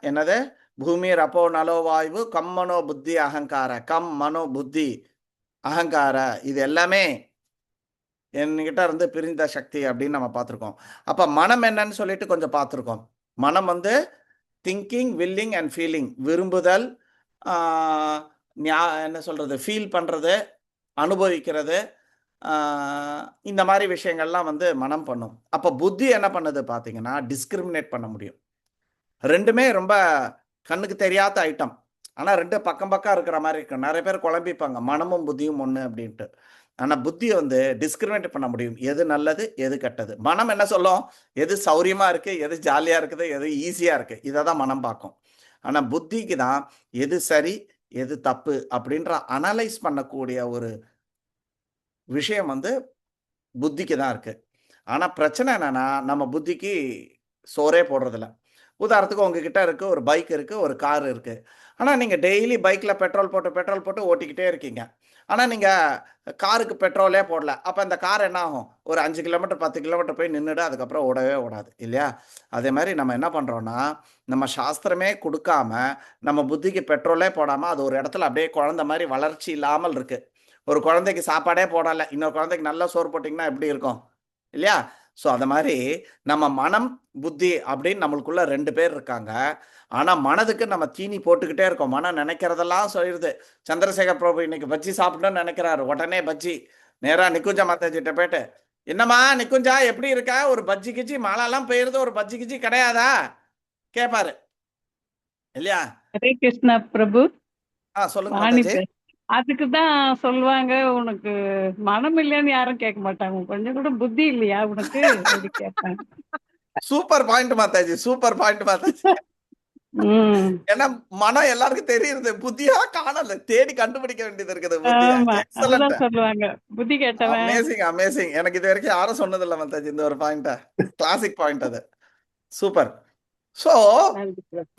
என்னது? பூமி ரப்போ நலோ வாயு கம் மனோ புத்தி அகங்கார. கம் மனோ புத்தி அகங்கார, இது எல்லாமே என்கிட்ட இருந்து பிரிந்த சக்தி அப்படின்னு நம்ம பார்த்துருக்கோம். அப்ப மனம் என்னன்னு சொல்லிட்டு கொஞ்சம் பார்த்துருக்கோம். மனம் வந்து திங்கிங், வில்லிங் அண்ட் ஃபீலிங். விரும்புதல், என்ன சொல்றது, ஃபீல் பண்றது, அனுபவிக்கிறது, இந்த மாதிரி விஷயங்கள்லாம் வந்து மனம் பண்ணும். அப்போ புத்தி என்ன பண்ணுது பார்த்தீங்கன்னா, டிஸ்கிரிமினேட் பண்ண முடியும். ரெண்டுமே ரொம்ப கண்ணுக்கு தெரியாத ஐட்டம், ஆனால் ரெண்டு பக்கம் பக்கம் இருக்கிற மாதிரி இருக்கு. நிறைய பேர் குழம்பிப்பாங்க மனமும் புத்தியும் ஒன்று அப்படின்ட்டு. ஆனால் புத்தியை வந்து டிஸ்கிரிமினேட் பண்ண முடியும், எது நல்லது எது கெட்டது. மனம் என்ன சொல்லும்? எது சௌரியமா இருக்கு, எது ஜாலியா இருக்குது, எது ஈஸியா இருக்கு, இதை தான் மனம் பார்க்கும். ஆனால் புத்திக்கு தான் எது சரி எது தப்பு அப்படின்ற அனலைஸ் பண்ணக்கூடிய ஒரு விஷயம் வந்து புத்திக்கு தான் இருக்கு. ஆனா பிரச்சனை என்னன்னா, நம்ம புத்திக்கு சோறே போடுறதில்ல. உதாரணத்துக்கு உங்ககிட்ட இருக்கு ஒரு பைக் இருக்கு, ஒரு கார் இருக்கு. ஆனா நீங்க டெய்லி பைக்ல பெட்ரோல் போட்டு ஓட்டிக்கிட்டே இருக்கீங்க. ஆனா நீங்க காருக்கு பெட்ரோலே போடல. அப்ப இந்த கார் என்ன ஆகும்? ஒரு 5 கிலோமீட்டர் 10 கிலோமீட்டர் போய் நின்றுடு, அதுக்கப்புறம் ஓடவே ஓடாது இல்லையா? அதே மாதிரி நம்ம என்ன பண்றோம்னா, நம்ம சாஸ்திரமே கொடுக்காம நம்ம புத்திக்கு பெட்ரோலே போடாம அது ஒரு இடத்துல அப்படியே குழந்தை மாதிரி வளர்ச்சி இல்லாமல் இருக்கு. ஒரு குழந்தைக்கு சாப்பாடே போடல, இன்னொரு குழந்தைக்கு நல்லா சோறு போட்டிங்கன்னா எப்படி இருக்கும் இல்லையா? ஸோ அந்த மாதிரி நம்ம மனம் புத்தி அப்படின்னு நம்மளுக்குள்ள 2 பேர் இருக்காங்க. ஆனால் மனதுக்கு நம்ம தீனி போட்டுக்கிட்டே இருக்கோம். மனம் நினைக்கிறதெல்லாம் சொல்லிடுது. சந்திரசேகர் பிரபு இன்னைக்கு பஜ்ஜி சாப்பிடணும்னு நினைக்கிறாரு, உடனே பஜ்ஜி நேராக நிக்குஞ்சா மாதாஜிட்ட போயிட்டு, என்னம்மா நிக்குஞ்சா எப்படி இருக்க, ஒரு பஜ்ஜி கிச்சி மழைலாம் பெய்யுறது, ஒரு பஜ்ஜி கிச்சி கிடையாதா கேட்பாரு இல்லையா? ஹரே கிருஷ்ணா பிரபு. சொல்லுங்க மாதாஜி. அதுக்கு தான் சொல்லுவாங்க, உனக்கு மனம் இல்லைன்னு யாரும் கேட்க மாட்டாங்க. கொஞ்சம் கூட புத்தி இல்லையா உனக்கு? அப்படி கேட்பாங்க. Super point Mataji, super point Mataji. ஏன்னா மனம் எல்லாருக்கும் தெரியுது, புத்தியா காணல, தேடி கண்டுபிடிக்க வேண்டியது இருக்குது புத்தியா. ஆமா, எக்ஸலண்ட், அதுதான் சொல்லுவாங்க. புத்தி கேட்டவன். Amazing amazing. எனக்கு இது வரைக்கும் யாரும் சொன்னது இல்ல மாதாஜி இந்த ஒரு பாயிண்ட. கிளாசிக் பாயிண்ட் அது. சூப்பர். சோ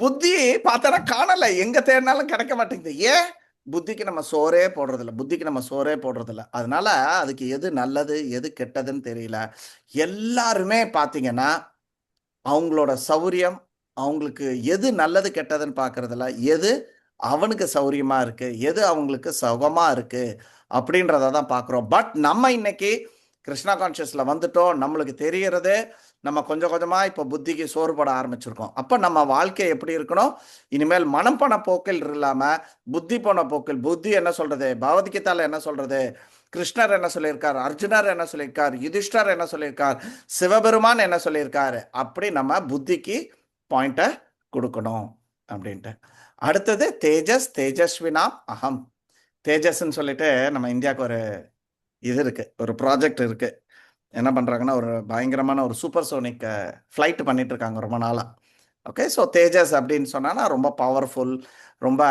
புத்தி பார்த்தா காணல, எங்க தேடினாலும் கிடைக்க மாட்டேங்குது. ஏன்? புத்திக்கு நம்ம சோறே போடுறது இல்ல, புத்திக்கு நம்ம சோறே போடுறது இல்ல. அதனால அதுக்கு எது நல்லது எது கெட்டதுன்னு தெரியல. எல்லாருமே பாத்தீங்கன்னா அவங்களோட சௌரியம், அவங்களுக்கு எது நல்லது கெட்டதுன்னு பாக்குறதுல, எது அவனுக்கு சௌரியமா இருக்கு, எது அவங்களுக்கு சுகமா இருக்கு அப்படின்றத தான் பாக்குறோம். பட் நம்ம இன்னைக்கு கிருஷ்ணா கான்சியஸ்ல வந்துட்டோம். நம்மளுக்கு தெரியறது நம்ம கொஞ்சம் கொஞ்சமா இப்ப புத்திக்கு சோறுபட ஆரம்பிச்சிருக்கோம். அப்ப நம்ம வாழ்க்கை எப்படி இருக்கணும்? இனிமேல் மனம் போன போக்கில் இல்லாம புத்தி போன போக்கில். புத்தி என்ன சொல்றது? பகவத்கீதால என்ன சொல்றது? கிருஷ்ணர் என்ன சொல்லியிருக்கார், அர்ஜுனர் என்ன சொல்லியிருக்கார், யுதிஷ்டர் என்ன சொல்லியிருக்கார், சிவபெருமான் என்ன சொல்லியிருக்காரு, அப்படி நம்ம புத்திக்கு பாயிண்ட கொடுக்கணும் அப்படின்ட்டு. அடுத்தது தேஜஸ், தேஜஸ்வினாம் அகம். தேஜஸ்ன்னு சொல்லிட்டு நம்ம இந்தியாவுக்கு ஒரு இது இருக்கு, ஒரு ப்ராஜெக்ட் இருக்கு. என்ன பண்றாங்கன்னா ஒரு பயங்கரமான ஒரு சூப்பர் சோனிக் ஃப்ளைட் பண்ணிட்டு இருக்காங்க ரொம்ப நாளா. ஓகே, ஸோ தேஜஸ் அப்படின்னு சொன்னா ரொம்ப பவர்ஃபுல், ரொம்ப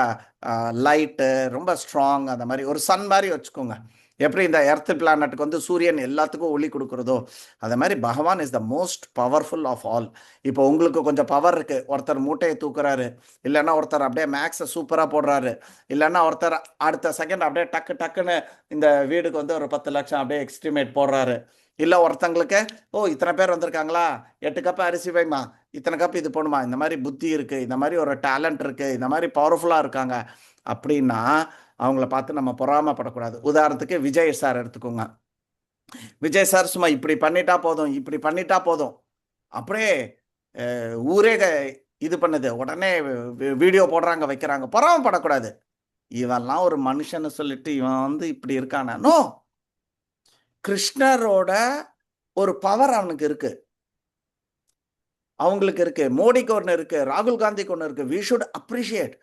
லைட்டு, ரொம்ப ஸ்ட்ராங், அந்த மாதிரி ஒரு சன் மாதிரி வச்சுக்கோங்க. எப்படி இந்த எர்த் பிளானட்டுக்கு வந்து சூரியன் எல்லாத்துக்கும் ஒளி கொடுக்குறதோ அதே மாதிரி Bhagavan is the most powerful of all. இப்போ உங்களுக்கு கொஞ்சம் பவர் இருக்கு, ஒருத்தர் மூட்டையை தூக்குறாரு, இல்லைன்னா ஒருத்தர் அப்படியே மேக்ஸை சூப்பராக போடுறாரு, இல்லைன்னா ஒருத்தர் அடுத்த செகண்ட் அப்படியே டக்கு டக்குன்னு இந்த வீடுக்கு வந்து ஒரு 10 லட்சம் அப்படியே எக்ஸ்டிமேட் போடுறாரு. இல்லை ஒருத்தங்களுக்கு இத்தனை பேர் வந்திருக்காங்களா, 8 கப் அரிசி வைமா, இத்தனை கப் இது போடுமா, இந்த மாதிரி புத்தி இருக்கு, இந்த மாதிரி ஒரு டேலண்ட் இருக்கு, இந்த மாதிரி பவர்ஃபுல்லாக இருக்காங்க அப்படின்னா அவங்கள பார்த்து நம்ம பொறாமப்படக்கூடாது. உதாரணத்துக்கு விஜய் சார் எடுத்துக்கோங்க. விஜய் சார் சும்மா இப்படி பண்ணிட்டா போதும், இப்படி பண்ணிட்டா போதும், அப்படியே ஊரே இது பண்ணுது, உடனே வீடியோ போடுறாங்க, வைக்கிறாங்க. பொறாமப்படக்கூடாது. இவெல்லாம் ஒரு மனுஷன்னு சொல்லிட்டு இவன் வந்து இப்படி இருக்கானா? நோ, கிருஷ்ணரோட ஒரு பவர் அவனுக்கு இருக்கு, அவங்களுக்கு இருக்கு. மோடிக்கு ஒன்று இருக்கு, ராகுல் காந்திக்கு ஒன்று இருக்கு. We should appreciate.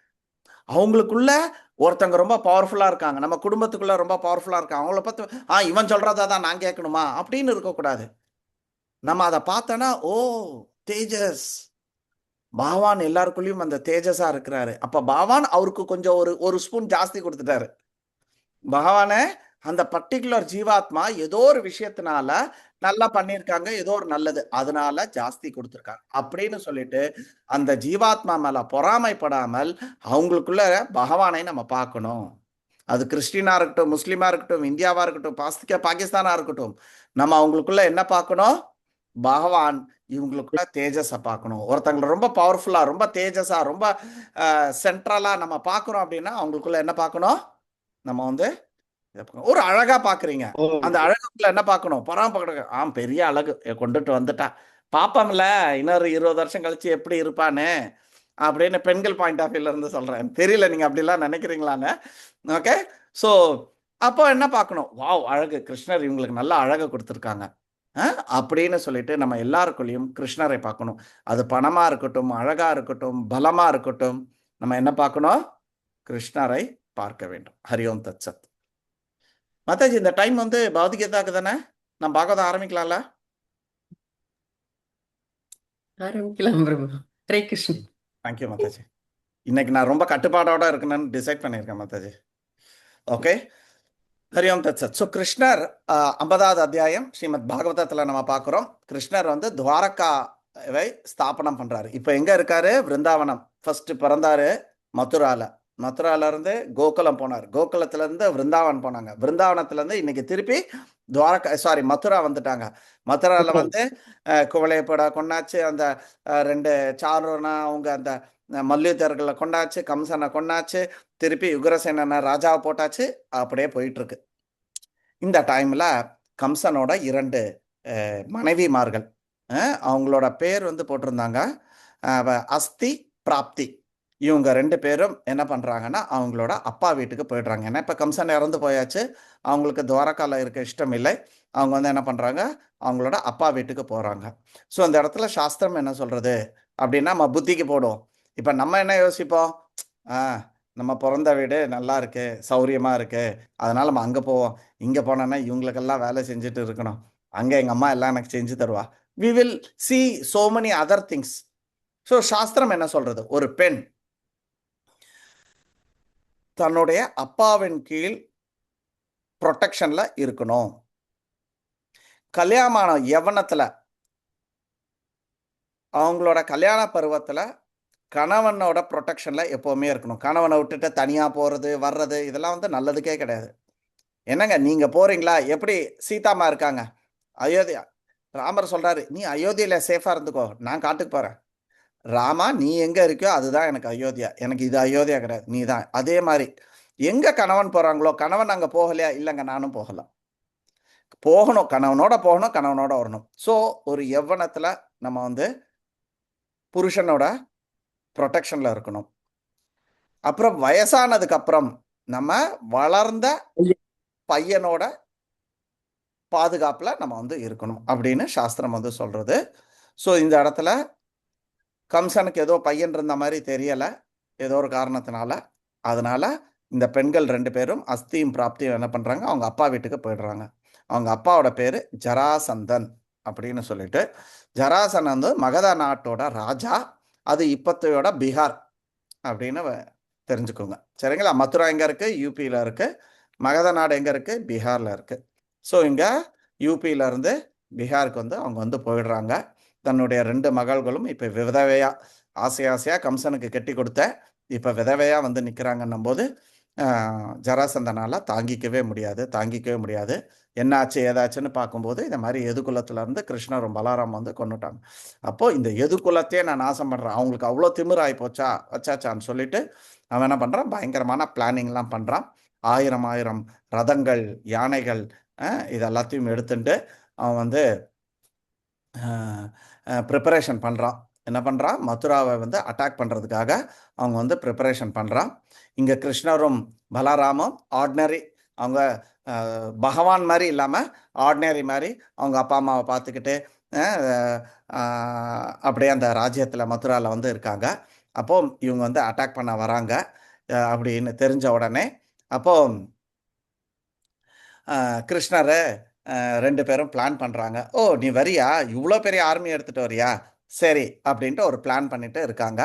அவங்களுக்குள்ள ஒருத்தங்க ரொம்ப பவர்ஃபுல்லா இருக்காங்க, நம்ம குடும்பத்துக்குள்ள ரொம்ப பவர்ஃபுல்லா இருக்காங்க. அவங்கள பார்த்து இவன் சொல்றதா தான் நான் கேட்கணுமா அப்படின்னு இருக்கக்கூடாது. நம்ம அதை பார்த்தோன்னா தேஜஸ், பகவான் எல்லாருக்குள்ளயும் அந்த தேஜஸா இருக்கிறாரு. அப்ப பகவான் அவருக்கு கொஞ்சம் ஒரு ஸ்பூன் ஜாஸ்தி கொடுத்துட்டாரு. பகவானே அந்த பர்டிகுலர் ஜீவாத்மா ஏதோ ஒரு விஷயத்தினால நல்லா பண்ணியிருக்காங்க, ஏதோ ஒரு நல்லது, அதனால ஜாஸ்தி கொடுத்துருக்காங்க அப்படின்னு சொல்லிட்டு அந்த ஜீவாத்மா மேல பொறாமைப்படாமல் அவங்களுக்குள்ள பகவானை நம்ம பார்க்கணும். அது கிறிஸ்டினா இருக்கட்டும், முஸ்லீமா இருக்கட்டும், இந்தியாவா இருக்கட்டும், பாகிஸ்தானா இருக்கட்டும், நம்ம அவங்களுக்குள்ள என்ன பார்க்கணும்? பகவான். இவங்களுக்குள்ள தேஜஸை பார்க்கணும். ஒருத்தங்களை ரொம்ப பவர்ஃபுல்லா, ரொம்ப தேஜஸா, ரொம்ப சென்ட்ரலா நம்ம பார்க்கறோம் அப்படின்னா அவங்களுக்குள்ள என்ன பார்க்கணும்? நம்ம வந்து ஒரு அழகா பாக்குறீங்க, அந்த அழகுக்குள்ள என்ன பார்க்கணும்? பொறாம பெரிய அழகு கொண்டுட்டு வந்துட்டா, பாப்போம்ல இன்னொரு 20 வருஷம் கழிச்சு எப்படி இருப்பான்னு அப்படின்னு பெண்கள் பாயிண்ட் ஆஃப் வியூல இருந்து சொல்றேன். தெரியல நீங்க அப்படிலாம் நினைக்கிறீங்களான்னு. ஓகே, ஸோ அப்போ என்ன பார்க்கணும்? வாவ், அழகு, கிருஷ்ணர் இவங்களுக்கு நல்ல அழகை கொடுத்துருக்காங்க அப்படின்னு சொல்லிட்டு நம்ம எல்லாருக்குள்ளேயும் கிருஷ்ணரை பார்க்கணும். அது பணமா இருக்கட்டும், அழகா இருக்கட்டும், பலமா இருக்கட்டும், நம்ம என்ன பார்க்கணும்? கிருஷ்ணரை பார்க்க வேண்டும். ஹரிஓம் தத் சத். மாதாஜி இந்த டைம் வந்து பகவத்கீதாக்கு தானே? நம்ம பாகவதம் ஆரம்பிக்கலாம்ல? ஆரம்பிக்கலாம் பிரபு. ஹரே கிருஷ்ண. தேங்க்யூ மாதாஜி. இன்னைக்கு நான் ரொம்ப கட்டுப்பாடோட இருக்கணும்னு டிசைட் பண்ணியிருக்கேன் மாதாஜி. ஓகே, ஹரிஓம் தத் சத். ஸோ கிருஷ்ணர் 50வது அத்தியாயம் ஸ்ரீமத் பாகவதத்தில் நம்ம பார்க்குறோம். கிருஷ்ணர் வந்து துவாரகாவை ஸ்தாபனம் பண்றாரு. இப்போ எங்க இருக்காரு? விருந்தாவனம். ஃபர்ஸ்ட் பிறந்தாரு மதுரால, மதுரால இருந்து கோகுலம் போனார், கோகுலத்துல இருந்து விருந்தாவன் போனாங்க, விருந்தாவனத்துல இருந்து இன்னைக்கு திருப்பி மதுரா வந்துட்டாங்க. மதுரால வந்து குவளையப்பட கொண்டாச்சு, அந்த 2 சாருனா அவங்க அந்த மல்யுத்தர்களை கொண்டாச்சு, கம்சனை கொண்டாச்சு, திருப்பி யுகரசேனனை ராஜாவை போட்டாச்சு. அப்படியே போயிட்டு இருக்கு. இந்த டைம்ல கம்சனோட 2 மனைவிமார்கள், அவங்களோட பேர் வந்து போட்டிருந்தாங்க அஸ்தி, பிராப்தி. இவங்க 2 பேரும் என்ன பண்றாங்கன்னா அவங்களோட அப்பா வீட்டுக்கு போயிடுறாங்க. ஏன்னா இப்ப கம்சன் இறந்து போயாச்சு, அவங்களுக்கு துவாரகால இருக்க இஷ்டம் இல்லை. அவங்க வந்து என்ன பண்றாங்க? அவங்களோட அப்பா வீட்டுக்கு போறாங்க. ஸோ அந்த இடத்துல சாஸ்திரம் என்ன சொல்றது அப்படின்னா நம்ம புத்திக்கு போடும். இப்ப நம்ம என்ன யோசிப்போம்? நம்ம பிறந்த வீடு நல்லா இருக்கு, சௌரியமா இருக்கு, அதனால நம்ம அங்க போவோம். இங்க போனோம்னா இவங்களுக்கெல்லாம் வேலை செஞ்சுட்டு இருக்கணும், அங்க எங்க அம்மா எல்லாம் எனக்கு செஞ்சு தருவா. We will see so many other things. So சாஸ்திரம் என்ன சொல்றது? ஒரு பெண் தன்னுடைய அப்பாவின் கீழ் ப்ரொடெக்ஷன்ல இருக்கணும். கல்யாணமான யவனத்துல அவங்களோட கல்யாண பருவத்துல கணவனோட ப்ரொடெக்ஷன்ல எப்பவுமே இருக்கணும். கணவனை விட்டுட்டு தனியா போறது வர்றது இதெல்லாம் வந்து நல்லதுக்கே கிடையாது. என்னங்க நீங்க போறீங்களா? எப்படி சீதாமா இருக்காங்க அயோத்தியா, ராமர் சொல்றாரு நீ அயோத்தியில சேஃபா இருந்துக்கோ, நான் காட்டுக்கு போறேன். ராமா நீ எங்க இருக்கியோ அதுதான் எனக்கு அயோத்தியா, எனக்கு இது அயோத்தியா கிடையாது, நீ தான். அதே மாதிரி எங்க கணவன் போறாங்களோ, கணவன் அங்க போகலையா, இல்லைங்க நானும் போகலாம், போகணும், கணவனோட போகணும், கணவனோட வரணும். ஸோ ஒரு யவ்வனத்துல நம்ம வந்து புருஷனோட ப்ரொடெக்ஷன்ல இருக்கணும். அப்புறம் வயசானதுக்கு அப்புறம் நம்ம வளர்ந்த பையனோட பாதுகாப்புல நம்ம வந்து இருக்கணும் அப்படின்னு சாஸ்திரம் வந்து சொல்றது. ஸோ இந்த இடத்துல கம்சனுக்கு ஏதோ பையன் இருந்த மாதிரி தெரியல, ஏதோ ஒரு காரணத்தினால. அதனால இந்த பெண்கள் 2 பேரும் அஸ்தியும் பிராப்தியும் என்ன பண்றாங்க, அவங்க அப்பா வீட்டுக்கு போயிடுறாங்க. அவங்க அப்பாவோட பேரு ஜராசந்தன் அப்படின்னு சொல்லிட்டு. ஜராசந்தன் வந்து மகத நாட்டோட ராஜா. அது இப்பத்தையோட பீகார் அப்படின்னு தெரிஞ்சுக்கோங்க, சரிங்களா? மதுரா எங்க இருக்கு? யூபியில இருக்கு. மகத நாடு எங்க இருக்கு? பீகார்ல இருக்கு. ஸோ இங்க யூபியில இருந்து பீகாருக்கு வந்து அவங்க வந்து போயிடுறாங்க. தன்னுடைய 2 மகள்களும் இப்ப விதவையா, ஆசையா கம்சனுக்கு கட்டி கொடுத்த இப்ப விதவையா வந்து நிக்கிறாங்கன்னும் போது ஜராசந்தனால தாங்கிக்கவே முடியாது. என்னாச்சு ஏதாச்சுன்னு பார்க்கும்போது இந்த மாதிரி எதுகுலத்துல இருந்து கிருஷ்ணரும் பலராம் வந்து கொண்டுட்டாங்க. அப்போ இந்த எதுகுலத்தையே நான் நாசம் பண்றேன், அவங்களுக்கு அவ்வளோ திமிர் ஆகி வச்சாச்சான்னு சொல்லிட்டு அவன் என்ன பண்றான், பயங்கரமான பிளானிங்லாம் பண்றான். 1000 ரதங்கள், யானைகள், இது எல்லாத்தையும் எடுத்துட்டு அவன் வந்து ப்ரிப்பரேஷன் பண்ணுறான். என்ன பண்ணுறான், மதுராவை வந்து அட்டாக் பண்ணுறதுக்காக அவங்க வந்து ப்ரிப்பரேஷன் பண்ணுறான். இங்கே கிருஷ்ணரும் பலராமும் ஆர்டினரி, அவங்க பகவான் மாதிரி இல்லாமல் ஆர்டினரி மாதிரி அவங்க அப்பா அம்மாவை பார்த்துக்கிட்டு அப்படியே அந்த ராஜ்யத்தில் மதுராவில் வந்து இருக்காங்க. அப்போ இவங்க வந்து அட்டாக் பண்ண வராங்க அப்படின்னு தெரிஞ்ச உடனே அப்போ கிருஷ்ணர் 2 பேரும் பிளான் பண்ணுறாங்க. ஓ நீ வரியா, இவ்வளோ பெரிய ஆர்மி எடுத்துகிட்டு வரியா, சரி அப்படின்ட்டு ஒரு பிளான் பண்ணிட்டு இருக்காங்க.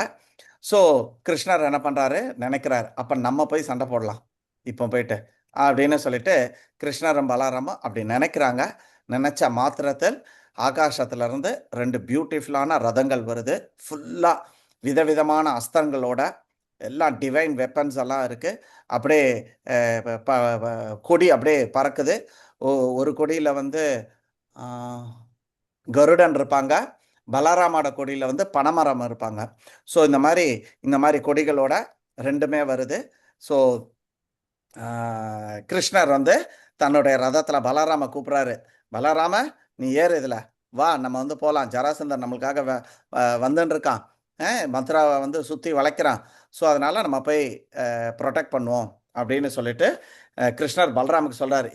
ஸோ கிருஷ்ணர் என்ன பண்ணுறாரு, நினைக்கிறார் அப்போ நம்ம போய் சண்டை போடலாம் இப்போ போயிட்டு அப்படின்னு சொல்லிட்டு கிருஷ்ணரும் பலராமும் அப்படி நினைக்கிறாங்க. நினைச்ச மாத்திரத்தில் ஆகாசத்துலேருந்து 2 பியூட்டிஃபுல்லான ரதங்கள் வருது. ஃபுல்லாக விதவிதமான அஸ்திரங்களோட எல்லாம் டிவைன் வெப்பன்ஸ் எல்லாம் இருக்குது. அப்படியே கொடி அப்படியே பறக்குது. ஒரு கொடியில் வந்து கருடன் இருப்பாங்க, பலராமோட கொடியில் வந்து பனைமரம் இருப்பாங்க. ஸோ இந்த மாதிரி கொடிகளோட 2மே வருது. ஸோ கிருஷ்ணர் வந்து தன்னுடைய ரதத்தில் பலராம கூப்பிட்றாரு, பலராம நீ ஏறு, இதில் வா, நம்ம வந்து போகலாம், ஜராசந்தன் நம்மளுக்காக வந்துன்னு இருக்கான், மதுராவை வந்து சுற்றி வளைக்கிறான், ஸோ அதனால் நம்ம போய் ப்ரொடெக்ட் பண்ணுவோம் அப்படின்னு சொல்லிட்டு கிருஷ்ணர் பலராமுக்கு சொல்கிறார்,